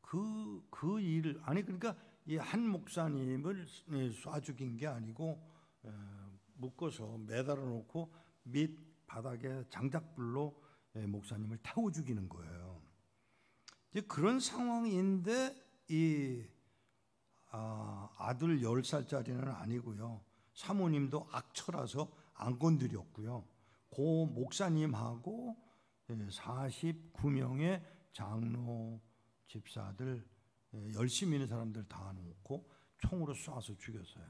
그 일을 아니 그러니까 이 한 목사님을 쏴 죽인 게 아니고 묶어서 매달아 놓고 밑 바닥에 장작불로 목사님을 태워 죽이는 거예요. 이제 그런 상황인데 이 아들 10살짜리는 아니고요. 사모님도 악처라서 안 건드렸고요. 고 목사님하고 49명의 장로 집사들 열심히 있는 사람들 다 놓고 총으로 쏴서 죽였어요.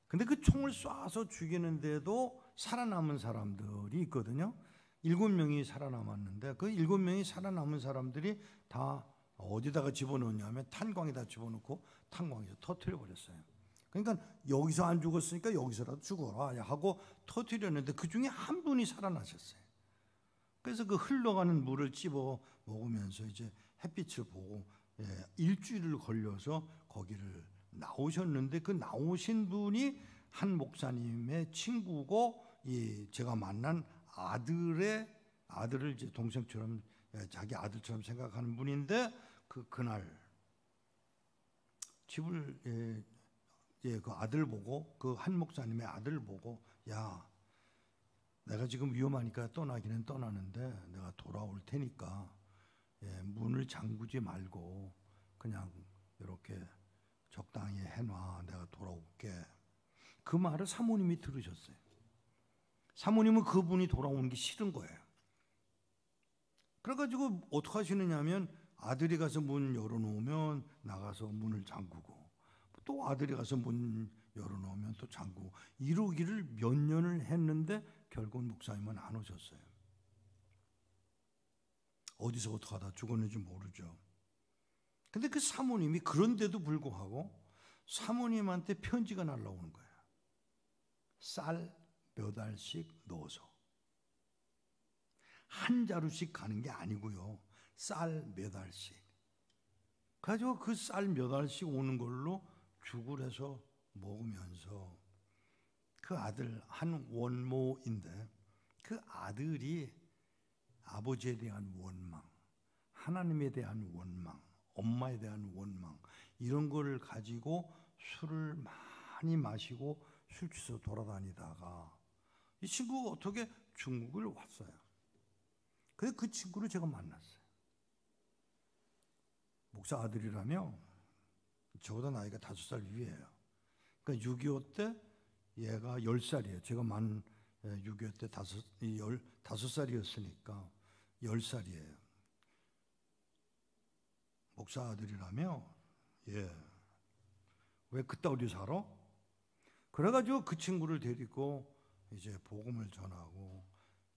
근데 그 총을 쏴서 죽이는데도 살아남은 사람들이 있거든요. 7명이 살아남았는데 그 7명이 살아남은 사람들이 다 어디다가 집어넣냐면 탄광에다 집어넣고 탄광에서 터뜨려 버렸어요. 그러니까 여기서 안 죽었으니까 여기서라도 죽어라 하고 터뜨렸는데 그 중에 한 분이 살아나셨어요. 그래서 그 흘러가는 물을 찝어 먹으면서 이제 햇빛을 보고 일주일을 걸려서 거기를 나오셨는데 그 나오신 분이 한 목사님의 친구고 제가 만난 아들을 이제 동생처럼 자기 아들처럼 생각하는 분인데 그날 집을 그 아들 보고 그 한 목사님의 아들 보고 야 내가 지금 위험하니까 떠나기는 떠나는데 내가 돌아올 테니까 문을 잠그지 말고 그냥 이렇게 적당히 해놔 내가 돌아올게. 그 말을 사모님이 들으셨어요. 사모님은 그분이 돌아오는 게 싫은 거예요. 그래가지고 어떻게 하시느냐 하면 아들이 가서 문 열어놓으면 나가서 문을 잠그고 또 아들이 가서 문 열어놓으면 또 잠그고 이러기를 몇 년을 했는데 결국 목사님은 안 오셨어요. 어디서 어떻게 하다 죽었는지 모르죠. 근데 그 사모님이 그런데도 불구하고 사모님한테 편지가 날라오는 거예요. 쌀 몇 알씩 넣어서 한 자루씩 가는 게 아니고요. 쌀 몇 알씩. 그래가지고 그 쌀 몇 알씩 오는 걸로 죽을 해서 먹으면서 그 아들 한 원모인데 그 아들이 아버지에 대한 원망, 하나님에 대한 원망, 엄마에 대한 원망 이런 거를 가지고 술을 많이 마시고 술 취해서 돌아다니다가 이 친구가 어떻게 중국을 왔어요. 그래서 그 친구를 제가 만났어요. 목사 아들이라며 저보다 나이가 5살 위에요. 그러니까 6.25 때 얘가 10살이에요. 제가 6.25 때 15살이었으니까 10살이에요. 목사 아들이라며 왜 그따구리 살아? 그래가지고 그 친구를 데리고 이제 복음을 전하고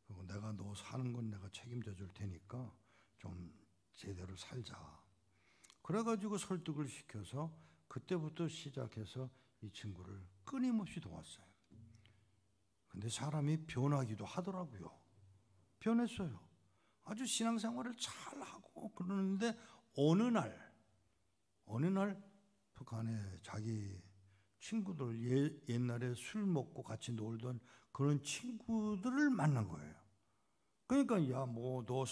그리고 내가 너 사는 건 내가 책임져 줄 테니까 좀 제대로 살자. 그래가지고 설득을 시켜서 그때부터 시작해서 이 친구를 끊임없이 도왔어요. 근데 사람이 변하기도 하더라고요. 변했어요. 아주 신앙생활을 잘하고 그러는데 어느 날 북한에 자기 친구들 옛날에 술 먹고 같이 놀던 그런 친구들을 만난 거예요. 그러니까 야 뭐 너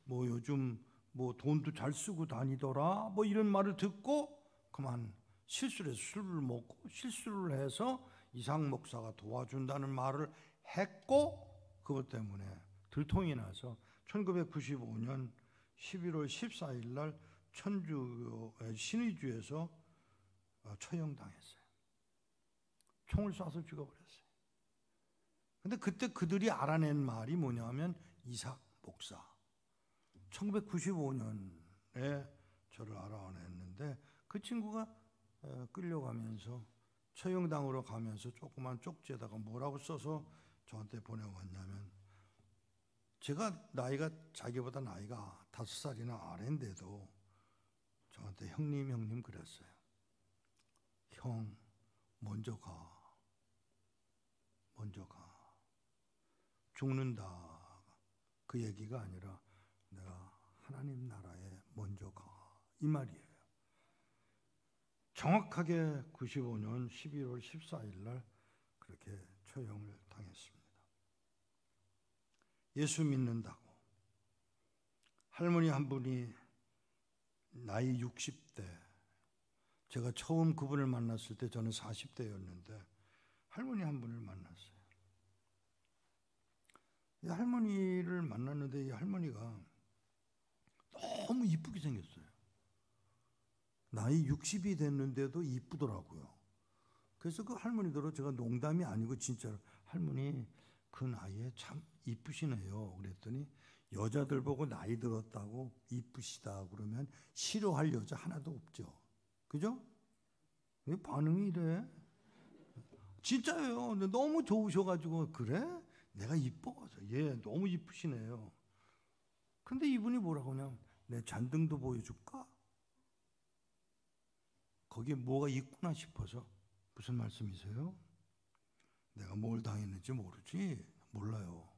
뭐 요즘 뭐 돈도 잘 쓰고 다니더라 뭐 이런 말을 듣고 그만 실수를 해서 술을 먹고 실수를 해서 이상 목사가 도와준다는 말을 했고 그것 때문에 들통이 나서 1995년 11월 14일 날 신의주에서 처형당했어요. 총을 쏴서 죽어버렸어요. 근데 그때 그들이 알아낸 말이 뭐냐면 이삭 목사 1995년에 저를 알아냈는데 그 친구가 끌려가면서 처형당으로 가면서 조그만 쪽지에다가 뭐라고 써서 저한테 보내왔냐면 제가 나이가 자기보다 나이가 5살이나 아래인데도 저한테 형님 그랬어요. 형 먼저 가. 죽는다 그 얘기가 아니라 내가 하나님 나라에 먼저 가. 이 말이에요. 정확하게 95년 11월 14일 날 그렇게 처형을 당했습니다. 예수 믿는다고 할머니 한 분이 나이 60대, 제가 처음 그분을 만났을 때 저는 40대였는데 할머니 한 분을 만났어요. 이 할머니를 만났는데 이 할머니가 너무 이쁘게 생겼어요. 나이 60이 됐는데도 이쁘더라고요. 그래서 그 할머니더러 제가 농담이 아니고 진짜로 할머니 그 나이에 참 이쁘시네요. 그랬더니 여자들 보고 나이 들었다고 이쁘시다 그러면 싫어할 여자 하나도 없죠. 그죠? 왜 반응이 이래? 진짜예요. 근데 너무 좋으셔가지고 그래? 내가 이뻐. 예, 너무 이쁘시네요. 근데 이분이 뭐라고 하냐면 내 잔등도 보여줄까? 거기에 뭐가 있구나 싶어서. 무슨 말씀이세요? 내가 뭘 당했는지 모르지? 몰라요.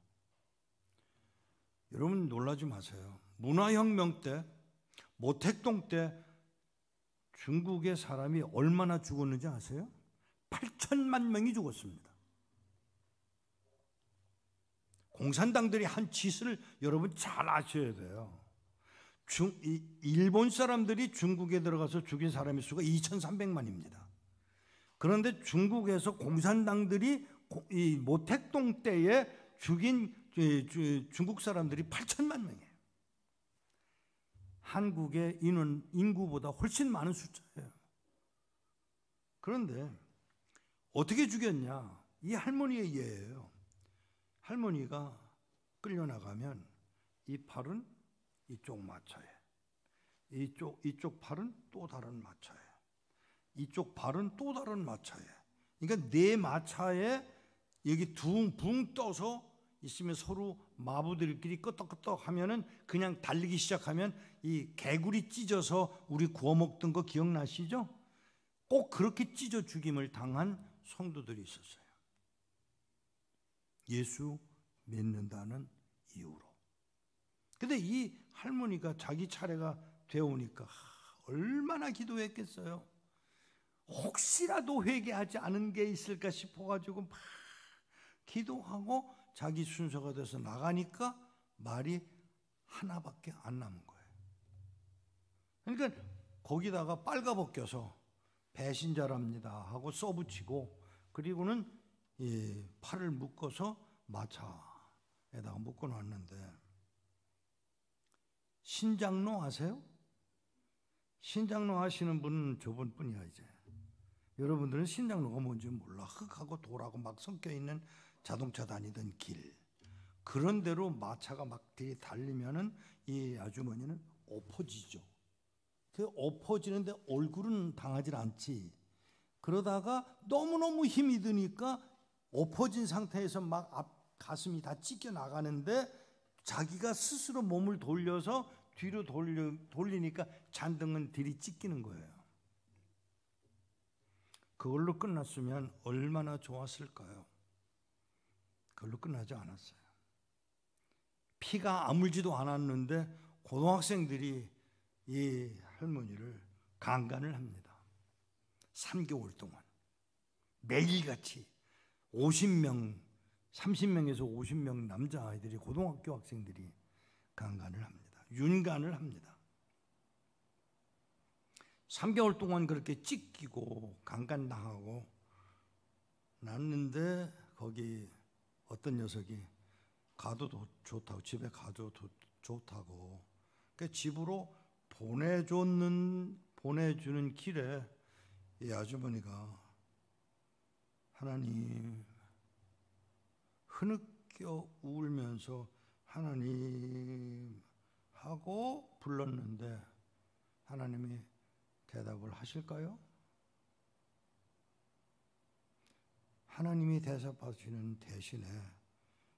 여러분 놀라지 마세요. 문화혁명 때, 모택동 때 중국의 사람이 얼마나 죽었는지 아세요? 8천만 명이 죽었습니다. 공산당들이 한 짓을 여러분 잘 아셔야 돼요. 일본 사람들이 중국에 들어가서 죽인 사람의 수가 2,300만입니다. 그런데 중국에서 공산당들이 이 모택동 때에 죽인 중국 사람들이 8천만 명이에요. 한국의 인구보다 훨씬 많은 숫자예요. 그런데 어떻게 죽였냐? 이 할머니의 예예요. 할머니가 끌려나가면 이 팔은 이쪽 마차에, 이쪽 팔은 또 다른 마차에, 이쪽 발은 또 다른 마차에. 그러니까 네 마차에 여기 붕 떠서 있으면 서로 마부들끼리 끄떡끄떡 하면은 그냥 달리기 시작하면 이 개구리 찢어서 우리 구워 먹던 거 기억나시죠? 꼭 그렇게 찢어 죽임을 당한 성도들이 있었어요. 예수 믿는다는 이유로. 근데 이 할머니가 자기 차례가 되어오니까 얼마나 기도했겠어요. 혹시라도 회개하지 않은 게 있을까 싶어가지고 막 기도하고 자기 순서가 돼서 나가니까 말이 하나밖에 안 남은 거예요. 그러니까 거기다가 빨가벗겨서 배신자랍니다 하고 써붙이고, 그리고는 이 팔을 묶어서 마차에다가 묶어놨는데, 신장로 아세요? 신장로 하시는 분은 저분뿐이야 이제. 여러분들은 신장로가 뭔지 몰라. 흙하고 돌하고 막 섞여있는 자동차 다니던 길, 그런 데로 마차가 막 달리면은 이 아주머니는 엎어지죠. 그 엎어지는데 얼굴은 당하지 않지. 그러다가 너무너무 힘이 드니까 엎어진 상태에서 막 가슴이 다 찢겨 나가는데 자기가 스스로 몸을 돌려서 뒤로 돌리니까 잔등은 들이 찢기는 거예요. 그걸로 끝났으면 얼마나 좋았을까요? 그걸로 끝나지 않았어요. 피가 아물지도 않았는데 고등학생들이 이 할머니를 강간을 합니다. 3개월 동안 매일같이 50명, 30명에서 50명 남자아이들이, 고등학교 학생들이 강간을 합니다. 윤간을 합니다. 3개월 동안 그렇게 찢기고 강간당하고 났는데 거기 어떤 녀석이 가도 좋다고, 집에 가도 좋다고 그 집으로 보내주는 길에 이 아주머니가 하나님 흐느껴 울면서 하나님 하고 불렀는데 하나님이 대답을 하실까요? 하나님이 대답하시는 대신에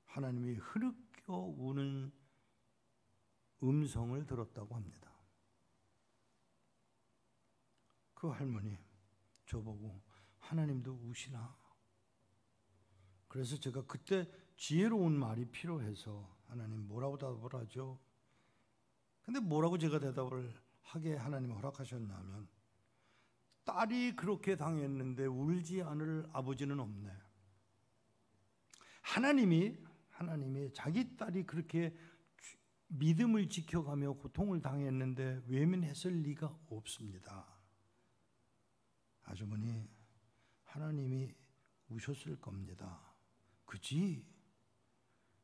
하나님이 흐느껴 우는 음성을 들었다고 합니다. 그 할머니 저보고 하나님도 우시나? 그래서 제가 그때 지혜로운 말이 필요해서 하나님 뭐라고 답을 하죠? 근데 뭐라고 제가 대답을 하게 하나님이 허락하셨냐면, 딸이 그렇게 당했는데 울지 않을 아버지는 없네. 하나님이 자기 딸이 그렇게 믿음을 지켜가며 고통을 당했는데 외면했을 리가 없습니다. 아주머니, 하나님이 우셨을 겁니다. 그지?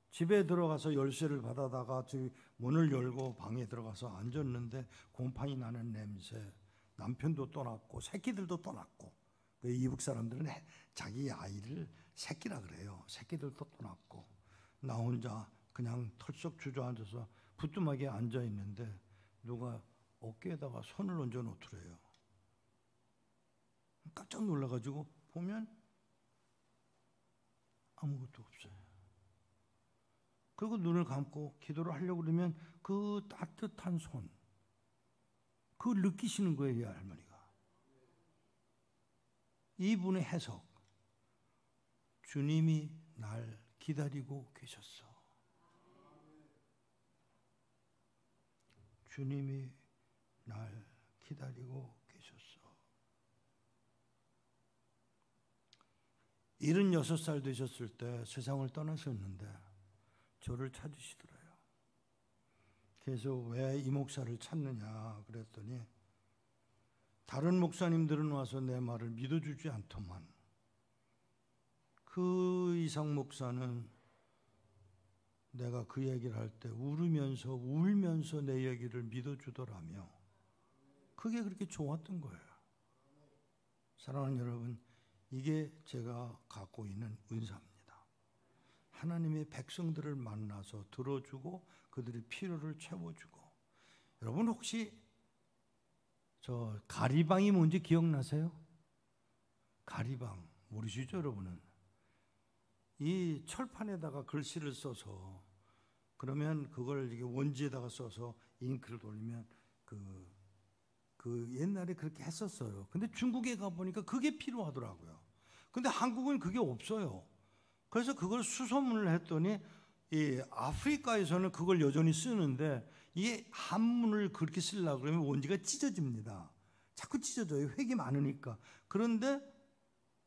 집에 들어가서 열쇠를 받아다가 문을 열고 방에 들어가서 앉았는데 곰팡이 나는 냄새, 남편도 떠났고 새끼들도 떠났고, 그 이북 사람들은 자기 아이를 새끼라 그래요. 새끼들도 떠났고 나 혼자 그냥 털썩 주저앉아서 부뚜막에 앉아 있는데 누가 어깨에다가 손을 얹어 놓더래요. 깜짝 놀라가지고 보면 아무것도 없어요. 그리고 눈을 감고 기도를 하려고 그러면 그 따뜻한 손, 그걸 느끼시는 거예요, 이 할머니가. 이분의 해석, 주님이 날 기다리고 계셨어. 주님이 날 기다리고 계셨어. 76살 되셨을 때 세상을 떠나셨는데 저를 찾으시더래요. 그래서 왜 이 목사를 찾느냐 그랬더니, 다른 목사님들은 와서 내 말을 믿어주지 않더만 그 이상 목사는 내가 그 얘기를 할 때 울면서 내 얘기를 믿어주더라며. 그게 그렇게 좋았던 거예요. 사랑하는 여러분, 이게 제가 갖고 있는 은사입니다. 하나님의 백성들을 만나서 들어주고 그들의 필요를 채워주고. 여러분 혹시 저 가리방이 뭔지 기억나세요? 가리방 모르시죠, 여러분은? 이 철판에다가 글씨를 써서, 그러면 그걸 이게 원지에다가 써서 잉크를 돌리면 그 옛날에 그렇게 했었어요. 근데 중국에 가보니까 그게 필요하더라고요. 근데 한국은 그게 없어요. 그래서 그걸 수소문을 했더니 이 아프리카에서는 그걸 여전히 쓰는데, 이 한문을 그렇게 쓰려고 그러면 원지가 찢어집니다. 자꾸 찢어져요. 획이 많으니까. 그런데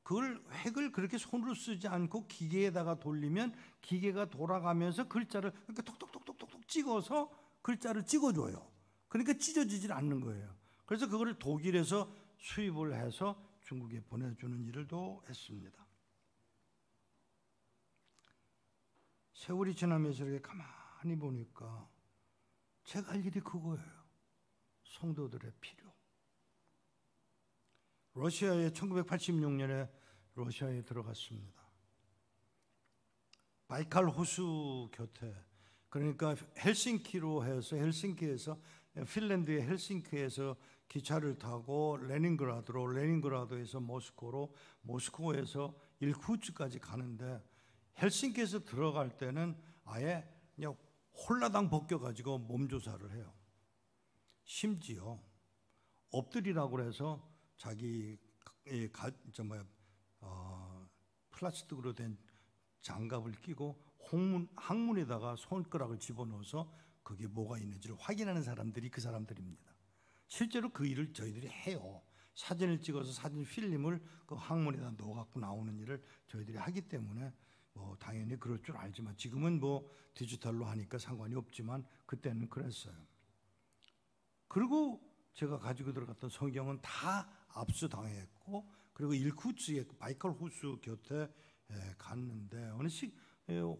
그걸 획을 그렇게 손으로 쓰지 않고 기계에다가 돌리면 기계가 돌아가면서 글자를 이렇게 톡톡톡톡톡 찍어서 글자를 찍어줘요. 그러니까 찢어지질 않는 거예요. 그래서 그거를 독일에서 수입을 해서 중국에 보내주는 일을 또 했습니다. 세월이 지나면서 이렇게 가만히 보니까 제가 할 일이 그거예요. 성도들의 필요. 러시아에 1986년에 러시아에 들어갔습니다. 바이칼 호수 곁에, 그러니까 헬싱키로 해서 헬싱키에서 핀란드의 헬싱키에서 기차를 타고 레닌그라드로, 레닌그라드에서 모스크바로, 모스크바에서 일쿠츠까지 가는데, 헬싱키에서 들어갈 때는 아예 그냥 홀라당 벗겨가지고 몸조사를 해요. 심지어 엎드리라고 해서 자기 플라스틱으로 된 장갑을 끼고 항문에다가 손가락을 집어넣어서 그게 뭐가 있는지를 확인하는 사람들이 그 사람들입니다. 실제로 그 일을 저희들이 해요. 사진을 찍어서 사진 필름을 그 항문에다 넣어갖고 나오는 일을 저희들이 하기 때문에 당연히 그럴 줄 알지만, 지금은 디지털로 하니까 상관이 없지만 그때는 그랬어요. 그리고 제가 가지고 들어갔던 성경은 다 압수당했고, 그리고 일쿠츠의 바이칼 호수 곁에 갔는데, 어느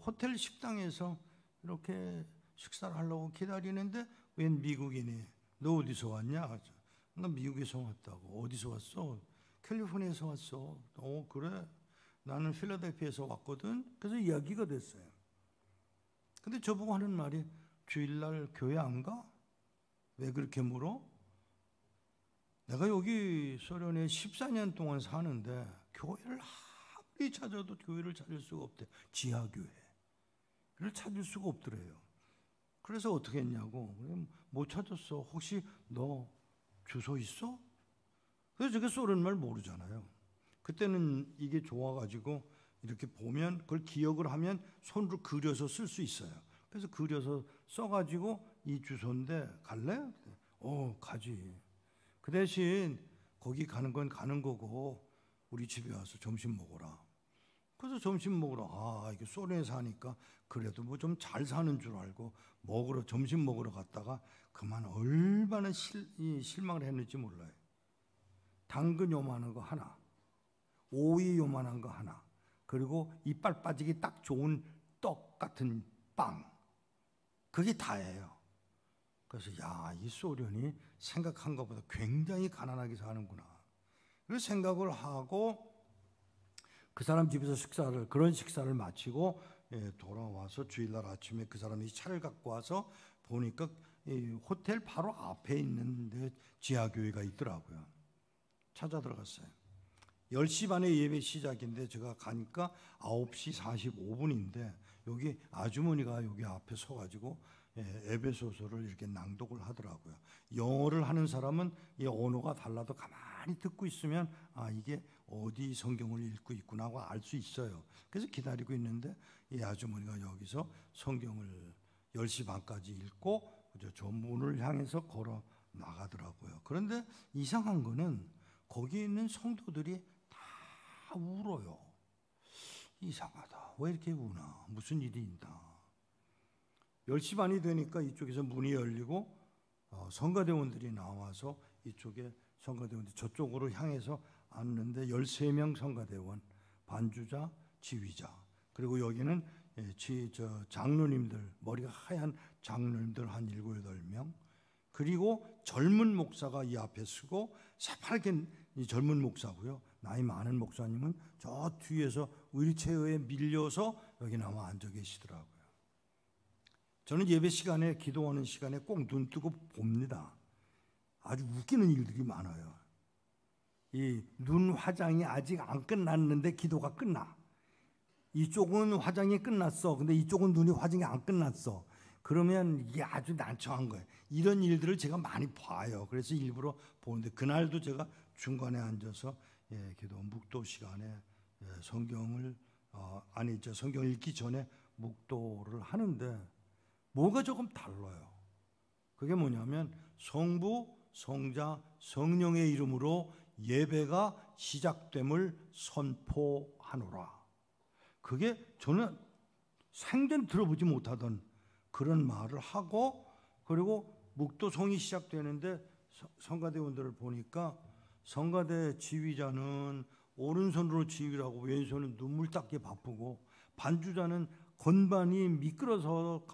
호텔 식당에서 이렇게 식사를 하려고 기다리는데 웬 미국인이 너 어디서 왔냐? 나 미국에서 왔다고. 어디서 왔어? 캘리포니아에서 왔어. 그래? 나는 필라델피아에서 왔거든. 그래서 이야기가 됐어요. 근데 저보고 하는 말이, 주일날 교회 안 가? 왜 그렇게 물어? 내가 여기 소련에 14년 동안 사는데 교회를 아무리 찾아도 교회를 찾을 수가 없대. 지하교회를 찾을 수가 없더래요. 그래서 어떻게 했냐고. 못 찾았어. 혹시 너 주소 있어? 그래서 제가 소련 말 모르잖아요. 그때는 이게 좋아가지고 이렇게 보면 그걸 기억을 하면 손으로 그려서 쓸 수 있어요. 그래서 그려서 써가지고 이 주소인데 갈래? 가지. 그 대신 거기 가는 건 가는 거고 우리 집에 와서 점심 먹어라. 그래서 점심 먹으러 이게 소련에 사니까 그래도 뭐 좀 잘 사는 줄 알고 점심 먹으러 갔다가 그만 얼마나 실망을 했는지 몰라요. 당근 요만한 거 하나, 오이 요만한 거 하나, 그리고 이빨 빠지기 딱 좋은 떡 같은 빵, 그게 다예요. 그래서 이 소련이 생각한 것보다 굉장히 가난하게 사는구나. 그래서 생각을 하고 그 사람 집에서 그런 식사를 마치고 돌아와서 주일날 아침에 그 사람이 차를 갖고 와서 보니까 호텔 바로 앞에 있는데 지하교회가 있더라고요. 찾아 들어갔어요. 10시 반에 예배 시작인데 제가 가니까 9시 45분인데 여기 아주머니가 여기 앞에 서가지고 에베소서를 이렇게 낭독을 하더라고요. 영어를 하는 사람은 이 언어가 달라도 가만히 듣고 있으면 이게 어디 성경을 읽고 있구나 하고 알 수 있어요. 그래서 기다리고 있는데 이 아주머니가 여기서 성경을 10시 반까지 읽고 저 문을 향해서 걸어 나가더라고요. 그런데 이상한 거는 거기 있는 성도들이 다 울어요. 이상하다. 왜 이렇게 우나? 무슨 일이 있나? 10시 반이 되니까 이쪽에서 문이 열리고 성가대원들이 나와서 이쪽에 성가대원들이 저쪽으로 향해서 앉는데 13명 성가대원, 반주자, 지휘자, 그리고 여기는 장로님들, 머리가 하얀 장로님들 한 7, 8명, 그리고 젊은 목사가 이 앞에 서고 새파랗게 이 젊은 목사고요. 나이 많은 목사님은 저 뒤에서 휠체어에 밀려서 여기 나와 앉아 계시더라고요. 저는 예배 시간에 기도하는 시간에 꼭 눈 뜨고 봅니다. 아주 웃기는 일들이 많아요. 이 눈 화장이 아직 안 끝났는데 기도가 끝나. 이쪽은 화장이 끝났어. 근데 이쪽은 눈이 화장이 안 끝났어. 그러면 이게 아주 난처한 거예요. 이런 일들을 제가 많이 봐요. 그래서 일부러 보는데 그날도 제가 중간에 앉아서 기도 묵도 시간에 성경을 성경 읽기 전에 묵도를 하는데 뭐가 조금 달라요. 그게 뭐냐면 성부, 성자, 성령의 이름으로 예배가 시작됨을 선포하노라. 그게 저는 생전 들어보지 못하던 그런 말을 하고, 그리고 묵도성이 시작되는데 성가대원들을 보니까 성가대 지휘자는 오른손으로 지휘를 하고 왼손은 눈물 닦기 바쁘고, 반주자는 건반이 미끄러서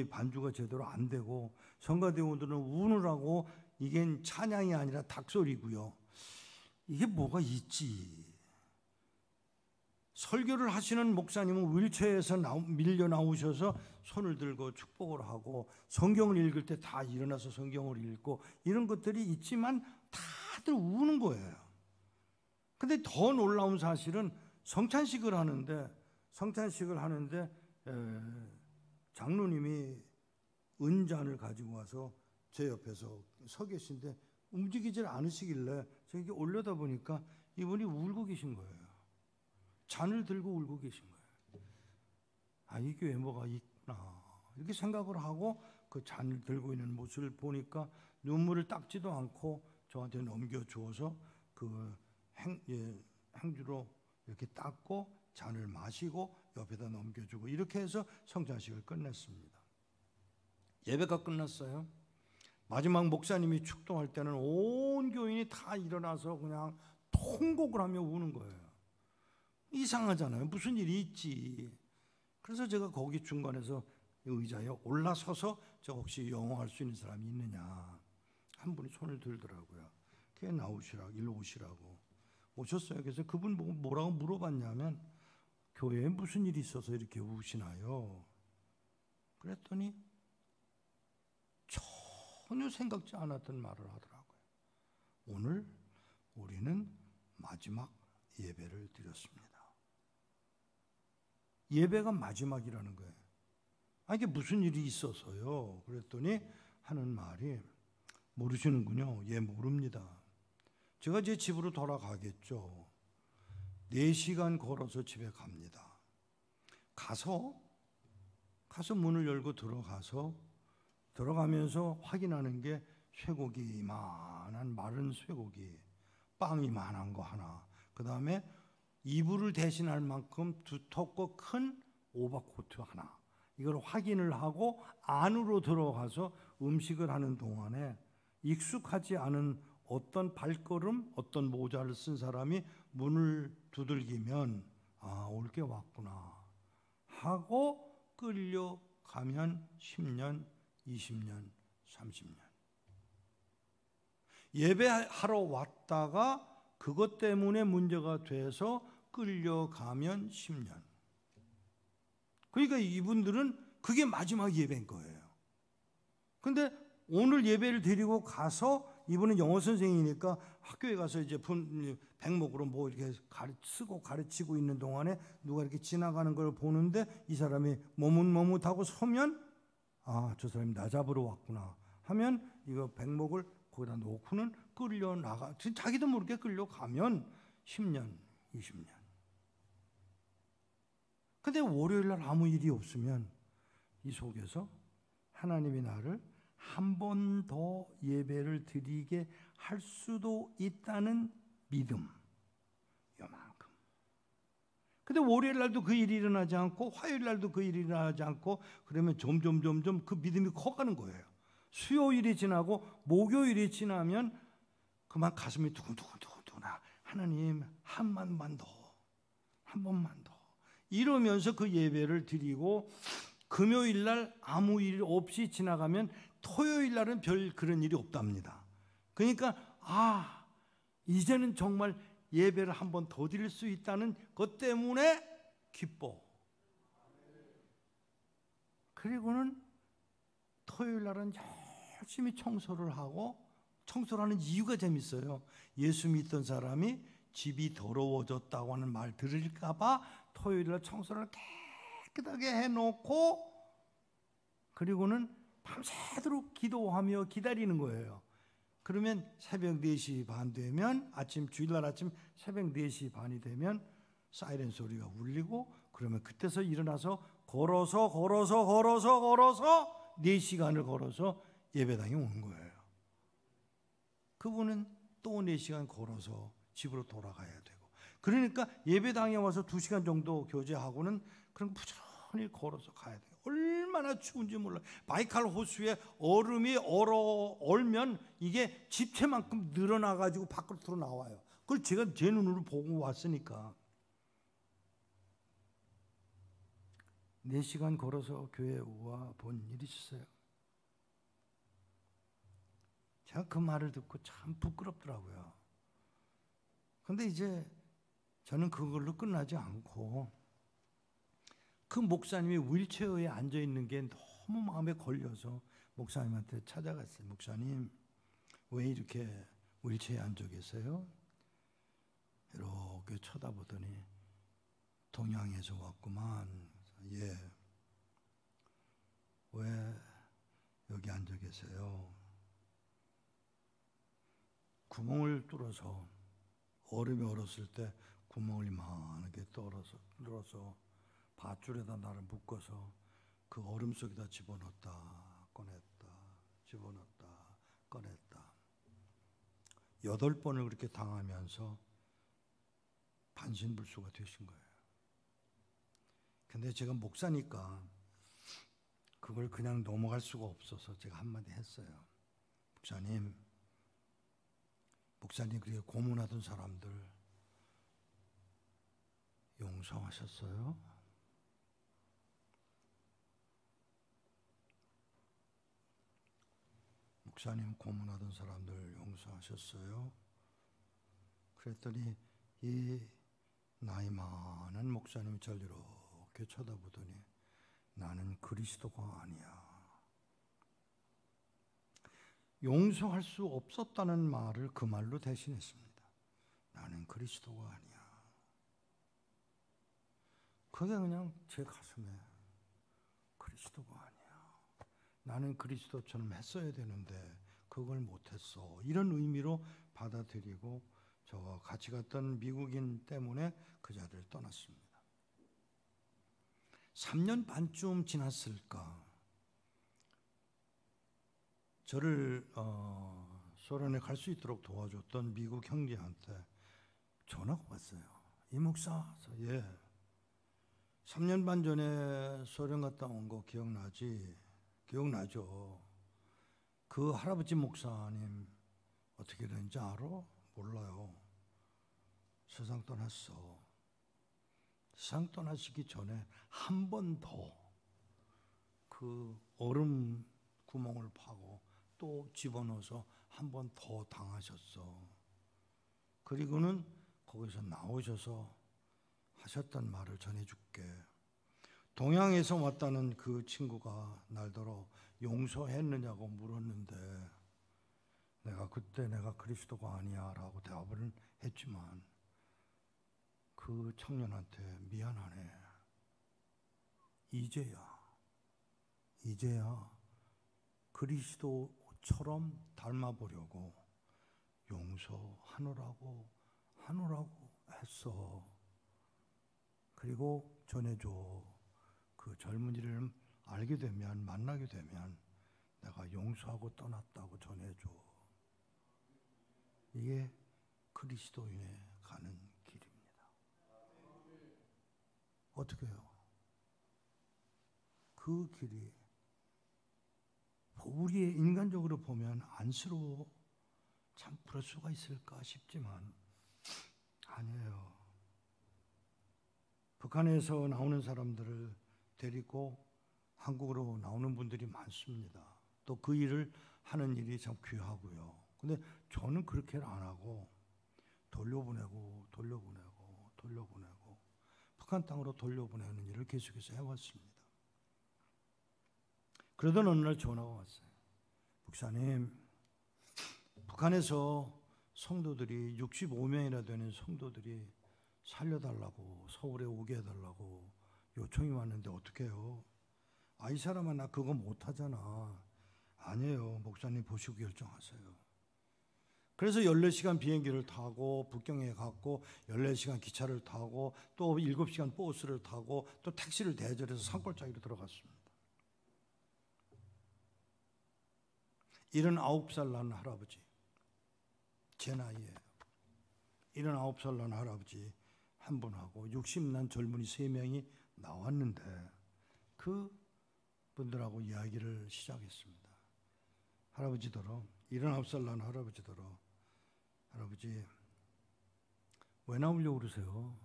반주가 제대로 안 되고, 성가대원들은 우느라고 이게 찬양이 아니라 닭소리고요. 이게 뭐가 있지? 설교를 하시는 목사님은 휠체어에서 밀려 나오셔서 손을 들고 축복을 하고, 성경을 읽을 때 다 일어나서 성경을 읽고, 이런 것들이 있지만 다들 우는 거예요. 근데 더 놀라운 사실은 성찬식을 하는데 장로님이 은잔을 가지고 와서 제 옆에서 서 계신데 움직이질 않으시길래 제가 이렇게 올려다 보니까 이분이 울고 계신 거예요. 잔을 들고 울고 계신 거예요. 이 교회에 뭐가 있구나 이렇게 생각을 하고 그 잔을 들고 있는 모습을 보니까 눈물을 닦지도 않고 저한테 넘겨주어서 그 행주로 이렇게 닦고 잔을 마시고 옆에다 넘겨주고, 이렇게 해서 성찬식을 끝냈습니다. 예배가 끝났어요. 마지막 목사님이 축도할 때는 온 교인이 다 일어나서 그냥 통곡을 하며 우는 거예요. 이상하잖아요. 무슨 일이 있지. 그래서 제가 거기 중간에서 의자에 올라서서 저 혹시 영어 할 수 있는 사람이 있느냐, 한 분이 손을 들더라고요. 그게 일로 오시라고 오셨어요. 그래서 그분 보고 뭐라고 물어봤냐면 교회에 무슨 일이 있어서 이렇게 우시나요? 그랬더니 전혀 생각지 않았던 말을 하더라고요. 오늘 우리는 마지막 예배를 드렸습니다. 예배가 마지막이라는 거예요. 이게 무슨 일이 있어서요? 그랬더니 하는 말이, 모르시는군요. 예, 모릅니다. 제가 제 집으로 돌아가겠죠. 4시간 걸어서 집에 갑니다. 가서 문을 열고 들어가서 들어가면서 확인하는 게 쇠고기 이만한 마른 쇠고기, 빵 이만한 거 하나, 그 다음에 이불을 대신할 만큼 두텁고 큰 오버코트 하나, 이걸 확인을 하고 안으로 들어가서 음식을 하는 동안에 익숙하지 않은 어떤 발걸음, 어떤 모자를 쓴 사람이 문을 두들기면 올 게 왔구나 하고 끌려가면 10년, 20년, 30년. 예배하러 왔다가 그것 때문에 문제가 돼서 끌려가면 10년. 그러니까 이분들은 그게 마지막 예배인 거예요. 근데 오늘 예배를 드리고 가서 이분은 영어 선생이니까 학교에 가서 이제 백목으로 뭐 이렇게 쓰고 가르치고 있는 동안에 누가 이렇게 지나가는 걸 보는데 이 사람이 머뭇머뭇하고 서면 저 사람이 나 잡으러 왔구나 하면 이거 백목을 거기다 놓고는 끌려나가, 자기도 모르게 끌려가면 10년, 20년. 근데 월요일 날 아무 일이 없으면 이 속에서 하나님이 나를 한 번 더 예배를 드리게 할 수도 있다는 믿음, 요만큼. 근데 월요일 날도 그 일이 일어나지 않고 화요일 날도 그 일이 일어나지 않고 그러면 점점 그 믿음이 커가는 거예요. 수요일이 지나고 목요일이 지나면 그만 가슴이 두근두근두근두근하, 하나님 한 번만 더, 한 번만 더 이러면서 그 예배를 드리고, 금요일 날 아무 일 없이 지나가면 토요일 날은 별 그런 일이 없답니다. 그러니까 이제는 정말 예배를 한 번 더 드릴 수 있다는 것 때문에 기뻐. 그리고는 토요일 날은 열심히 청소를 하고, 청소를 하는 이유가 재밌어요. 예수 믿던 사람이 집이 더러워졌다고 하는 말 들을까 봐 토요일 날 청소를 깨끗하게 해놓고, 그리고는 밤새도록 기도하며 기다리는 거예요. 그러면 새벽 4시 반 되면, 주일날 아침 새벽 4시 반이 되면 사이렌 소리가 울리고, 그러면 그때서 일어나서 걸어서 4시간을 걸어서 예배당에 오는 거예요. 그분은 또 4시간 걸어서 집으로 돌아가야 되고, 그러니까 예배당에 와서 2시간 정도 교제하고는 그럼 부지런히 걸어서 가야 돼요. 얼마나 추운지 몰라요. 바이칼 호수에 얼음이 얼면 이게 집채만큼 늘어나가지고 밖으로 나와요. 그걸 제가 제 눈으로 보고 왔으니까. 4시간 걸어서 교회에 와 본 일이 있었어요. 제가 그 말을 듣고 참 부끄럽더라고요. 근데 이제 저는 그걸로 끝나지 않고, 그 목사님이 휠체어에 앉아 있는 게 너무 마음에 걸려서 목사님한테 찾아갔어요. 목사님, 왜 이렇게 휠체어에 앉아 계세요? 이렇게 쳐다보더니 동양에서 왔구만. 예. 왜 여기 앉아 계세요? 구멍을 뚫어서, 얼음이 얼었을 때 구멍을 이만하게 뚫어서 밧줄에다 나를 묶어서 그 얼음 속에다 집어넣었다 꺼냈다, 집어넣었다 꺼냈다 8번을 그렇게 당하면서 반신불수가 되신 거예요. 근데 제가 목사니까 그걸 그냥 넘어갈 수가 없어서 제가 한마디 했어요. 목사님 그렇게 고문하던 사람들 용서하셨어요? 목사님 고문하던 사람들 용서하셨어요? 그랬더니 이 나이 많은 목사님이 저를 이렇게 쳐다보더니 나는 그리스도가 아니야. 용서할 수 없었다는 말을 그 말로 대신했습니다. 나는 그리스도가 아니야. 그게 그냥 제 가슴에, 그리스도가 아니야. 나는 그리스도처럼 했어야 되는데 그걸 못했어. 이런 의미로 받아들이고 저와 같이 갔던 미국인 때문에 그 자리를 떠났습니다. 3년 반쯤 지났을까? 저를 소련에 갈 수 있도록 도와줬던 미국 형제한테 전화가 왔어요. 이 목사, 예. 3년 반 전에 소련 갔다 온 거 기억나지? 기억나죠? 그 할아버지 목사님 어떻게 된지 알아? 몰라요. 세상 떠났어. 세상 떠나시기 전에 한 번 더 그 얼음 구멍을 파고 또 집어넣어서 한 번 더 당하셨어. 그리고는 거기서 나오셔서 하셨던 말을 전해줄게. 동양에서 왔다는 그 친구가 날더러 용서했느냐고 물었는데 내가 그때 내가 그리스도가 아니야 라고 대답을 했지만 그 청년한테 미안하네. 이제야 그리스도처럼 닮아보려고 용서하노라고 했어. 그리고 전해줘. 그 젊은이를 알게 되면 만나게 되면 내가 용서하고 떠났다고 전해줘. 이게 그리스도인에 가는 길입니다. 어떻게 해요? 그 길이 우리의 인간적으로 보면 안쓰러워 참 그럴 수가 있을까 싶지만 아니에요. 북한에서 나오는 사람들을 데리고 한국으로 나오는 분들이 많습니다. 또 그 일을 하는 일이 참 귀하고요. 근데 저는 그렇게는 안 하고 돌려보내고 북한 땅으로 돌려보내는 일을 계속해서 해왔습니다. 그러던 어느 날 전화가 왔어요. 목사님, 북한에서 성도들이 65명이나 되는 성도들이 살려달라고 서울에 오게 해달라고 요청이 왔는데 어떻게 해요? 이 사람아 나 그거 못하잖아. 아니에요. 목사님 보시고 결정하세요. 그래서 14시간 비행기를 타고 북경에 갔고 14시간 기차를 타고 또 7시간 버스를 타고 또 택시를 대절해서 산골짜기로 들어갔습니다. 79살 난 할아버지, 제 나이에요. 79살 난 할아버지 한 분하고 60난 젊은이 3명이 나왔는데 그 분들하고 이야기를 시작했습니다. 할아버지더러 79살 난 할아버지더러 할아버지 왜 나오려고 그러세요?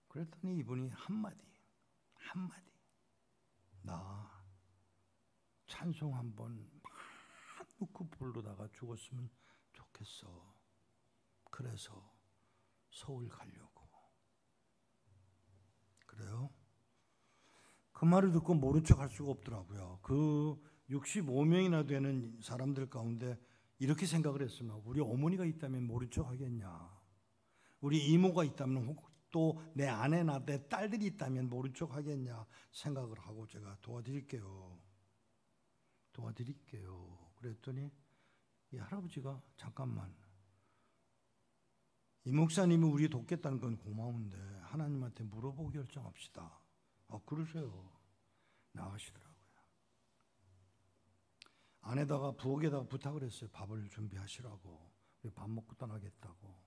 그랬더니 이분이 한마디 나 찬송 한번 막 놓고 부르다가 죽었으면 좋겠어. 그래서 서울 가려고. 그래요? 그 말을 듣고 모른 척 할 수가 없더라고요. 그 65명이나 되는 사람들 가운데 이렇게 생각을 했으면 우리 어머니가 있다면 모른 척 하겠냐. 우리 이모가 있다면 또 내 아내나 내 딸들이 있다면 모른 척 하겠냐 생각을 하고 제가 도와드릴게요. 그랬더니 이 할아버지가 잠깐만 이 목사님이 우리 돕겠다는 건 고마운데 하나님한테 물어보고 결정합시다. 그러세요. 나가시더라고요. 아내다가 부엌에다가 부탁을 했어요. 밥을 준비하시라고. 밥 먹고 떠나겠다고.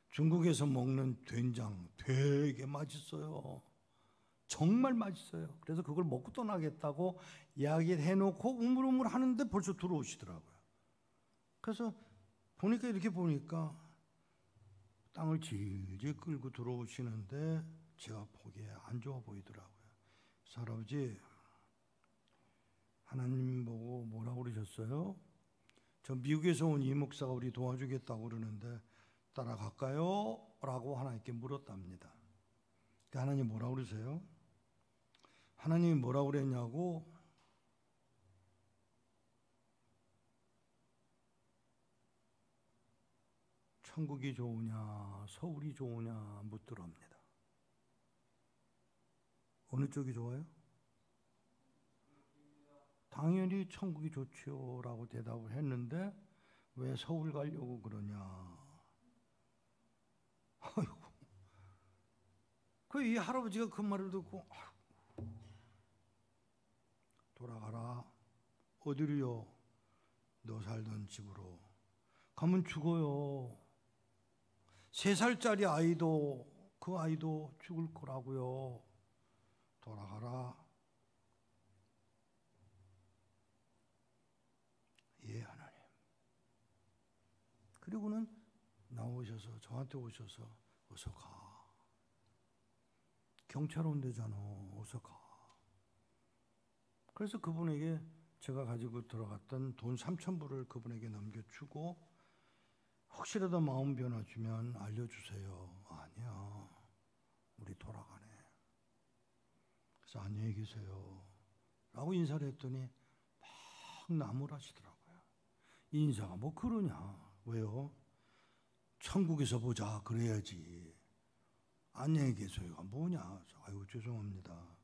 중국에서 먹는 된장 되게 맛있어요. 정말 맛있어요. 그래서 그걸 먹고 떠나겠다고 이야기를 해놓고 우물우물 하는데 벌써 들어오시더라고요. 그래서 보니까 이렇게 보니까 땅을 질질 끌고 들어오시는데 제가 보기에 안 좋아 보이더라고요. 그래서 할아버지 하나님 보고 뭐라고 그러셨어요? 저 미국에서 온 이 목사가 우리 도와주겠다고 그러는데 따라갈까요? 라고 하나님께 물었답니다. 하나님 뭐라고 그러세요? 하나님이 뭐라고 그랬냐고 천국이 좋으냐 서울이 좋으냐 묻더랍니다. 어느 쪽이 좋아요? 당연히 천국이 좋지요 라고 대답을 했는데 왜 서울 가려고 그러냐. 아이고. 이 할아버지가 그 말을 듣고 돌아가라. 어디로요? 너 살던 집으로. 가면 죽어요. 3살짜리 아이도, 그 아이도 죽을 거라고요. 돌아가라. 예, 하나님. 그리고는 나오셔서 저한테 오셔서 어서 가. 경찰 온대잖아. 어서 가. 그래서 그분에게 제가 가지고 들어갔던 돈 3,000불을 그분에게 넘겨주고 혹시라도 마음 변화 주면 알려주세요. 아니야. 우리 돌아가네. 그래서 안녕히 계세요. 라고 인사를 했더니 막 나무라시더라고요. 이 인사가 뭐 그러냐. 왜요? 천국에서 보자 그래야지. 안녕히 계세요가 뭐냐. 아이고 죄송합니다.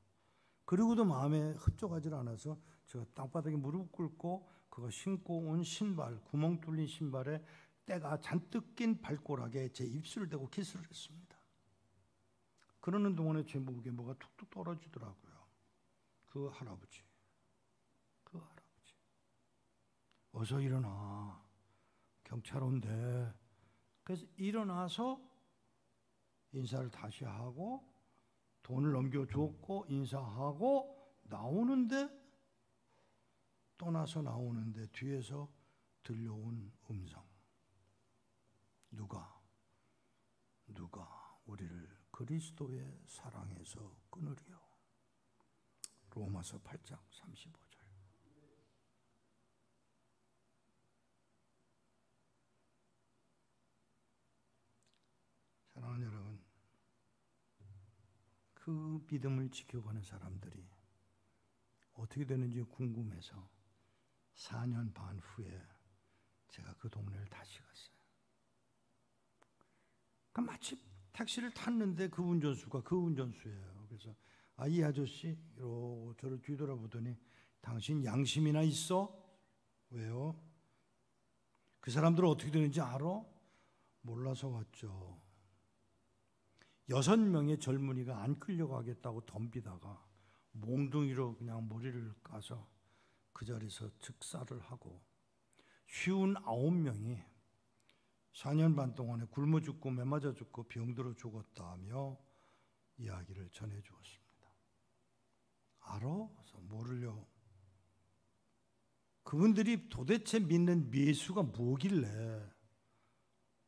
그리고도 마음에 흡족하지 않아서 제가 땅바닥에 무릎 꿇고 그거 신고 온 신발, 구멍 뚫린 신발에 때가 잔뜩 낀 발가락에 제 입술을 대고 키스를 했습니다. 그러는 동안에 제 목에 뭐가 툭툭 떨어지더라고요. 그 할아버지. 어서 일어나. 경찰 온대. 그래서 일어나서 인사를 다시 하고 돈을 넘겨줬고 인사하고 나오는데 떠나서 나오는데 뒤에서 들려온 음성. 누가 우리를 그리스도의 사랑에서 끊으리요. 로마서 8장 35절. 사랑하는 여러분, 그 믿음을 지켜가는 사람들이 어떻게 되는지 궁금해서 4년 반 후에 제가 그 동네를 다시 갔어요. 그러니까 마침 택시를 탔는데 그 운전수가 그 운전수예요. 그래서 이 아저씨 이러고 저를 뒤돌아보더니 당신 양심이나 있어? 왜요? 그 사람들은 어떻게 되는지 알아? 몰라서 왔죠. 6명의 젊은이가 안 끌려가겠다고 덤비다가 몽둥이로 그냥 머리를 까서 그 자리에서 즉사를 하고 59명이 4년 반 동안에 굶어 죽고 매맞아 죽고 병들어 죽었다며 이야기를 전해 주었습니다. 알아? 모르려. 그분들이 도대체 믿는 예수가 뭐길래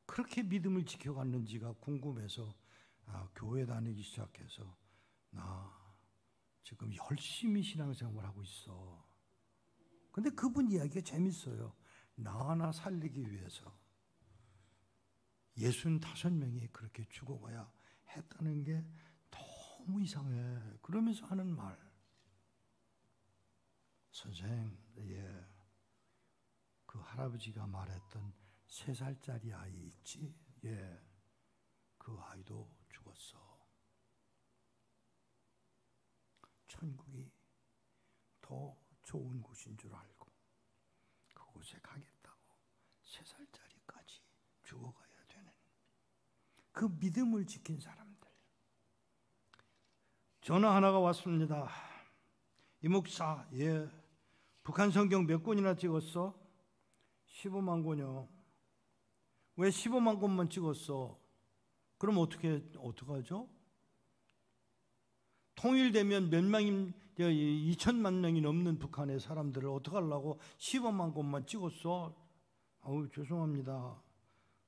그렇게 믿음을 지켜갔는지가 궁금해서 교회 다니기 시작해서 나 지금 열심히 신앙생활을 하고 있어. 근데 그분 이야기가 재밌어요. 나 하나 살리기 위해서 65명이 그렇게 죽어가야 했다는 게 너무 이상해. 그러면서 하는 말. 선생, 그 할아버지가 말했던 3살짜리 아이 있지? 그 아이도 죽었어. 천국이 더 좋은 곳인 줄 알고 그곳에 가겠다고 3살짜리까지 죽어가야 되는 그 믿음을 지킨 사람들. 전화 하나가 왔습니다. 이 목사, 북한 성경 몇 권이나 찍었어? 15만 권이요. 왜 15만 권만 찍었어? 그럼 어떡하죠? 통일되면 몇 명이 2천만 명이 넘는 북한의 사람들을 어떻게 하려고 15만 권만 찍었어? 죄송합니다.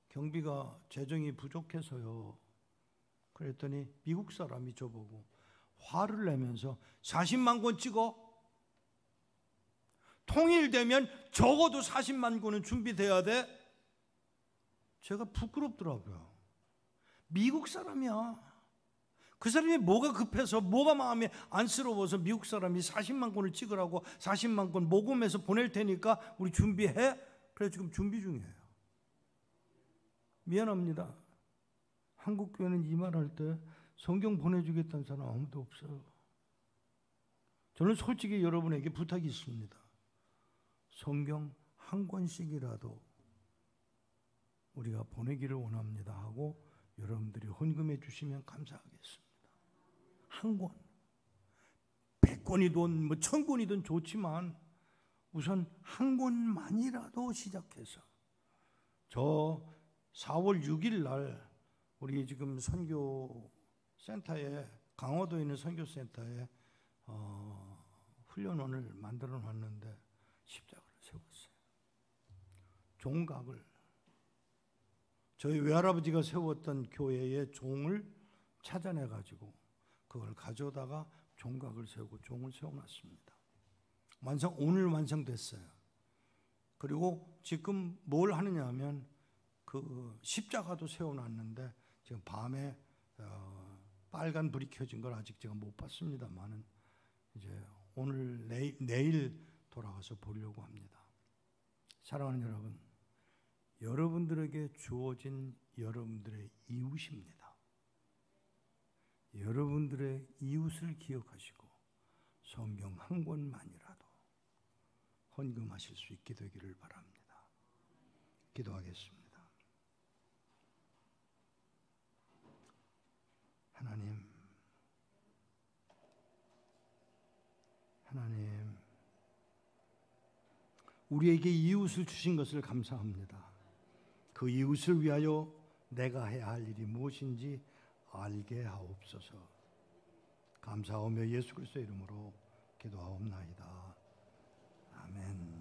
경비가 재정이 부족해서요. 그랬더니 미국 사람이 저보고 화를 내면서 40만 권 찍어? 통일되면 적어도 40만 권은 준비돼야 돼? 제가 부끄럽더라고요. 미국 사람이야. 그 사람이 뭐가 급해서 뭐가 마음에 안쓰러워서 미국 사람이 40만 권을 찍으라고 40만 권 모금해서 보낼 테니까 우리 준비해? 그래서 지금 준비 중이에요. 미안합니다. 한국 교회는 이 말할 때 성경 보내주겠다는 사람 아무도 없어요. 저는 솔직히 여러분에게 부탁이 있습니다. 성경 한 권씩이라도 우리가 보내기를 원합니다 하고 여러분들이 헌금해 주시면 감사하겠습니다. 한 권, 100권이든 1000권이든 좋지만 우선 한 권만이라도 시작해서 저 4월 6일 날 우리 지금 선교센터에 강화도에 있는 선교센터에 훈련원을 만들어 놨는데 십자가를 세웠어요. 종각을 저희 외할아버지가 세웠던 교회의 종을 찾아내 가지고 그걸 가져다가 종각을 세우고 종을 세워놨습니다. 오늘 완성됐어요. 그리고 지금 뭘 하느냐 하면 그 십자가도 세워놨는데 지금 밤에 빨간 불이 켜진 걸 아직 제가 못 봤습니다만은 이제 오늘 내일 돌아가서 보려고 합니다. 사랑하는 여러분, 여러분들에게 주어진 여러분들의 이웃입니다. 여러분들의 이웃을 기억하시고 성경 한 권만이라도 헌금하실 수 있게 되기를 바랍니다. 기도하겠습니다. 하나님, 우리에게 이웃을 주신 것을 감사합니다. 그 이웃을 위하여 내가 해야 할 일이 무엇인지 알게 하옵소서. 감사하며 예수 그리스도의 이름으로 기도하옵나이다. 아멘.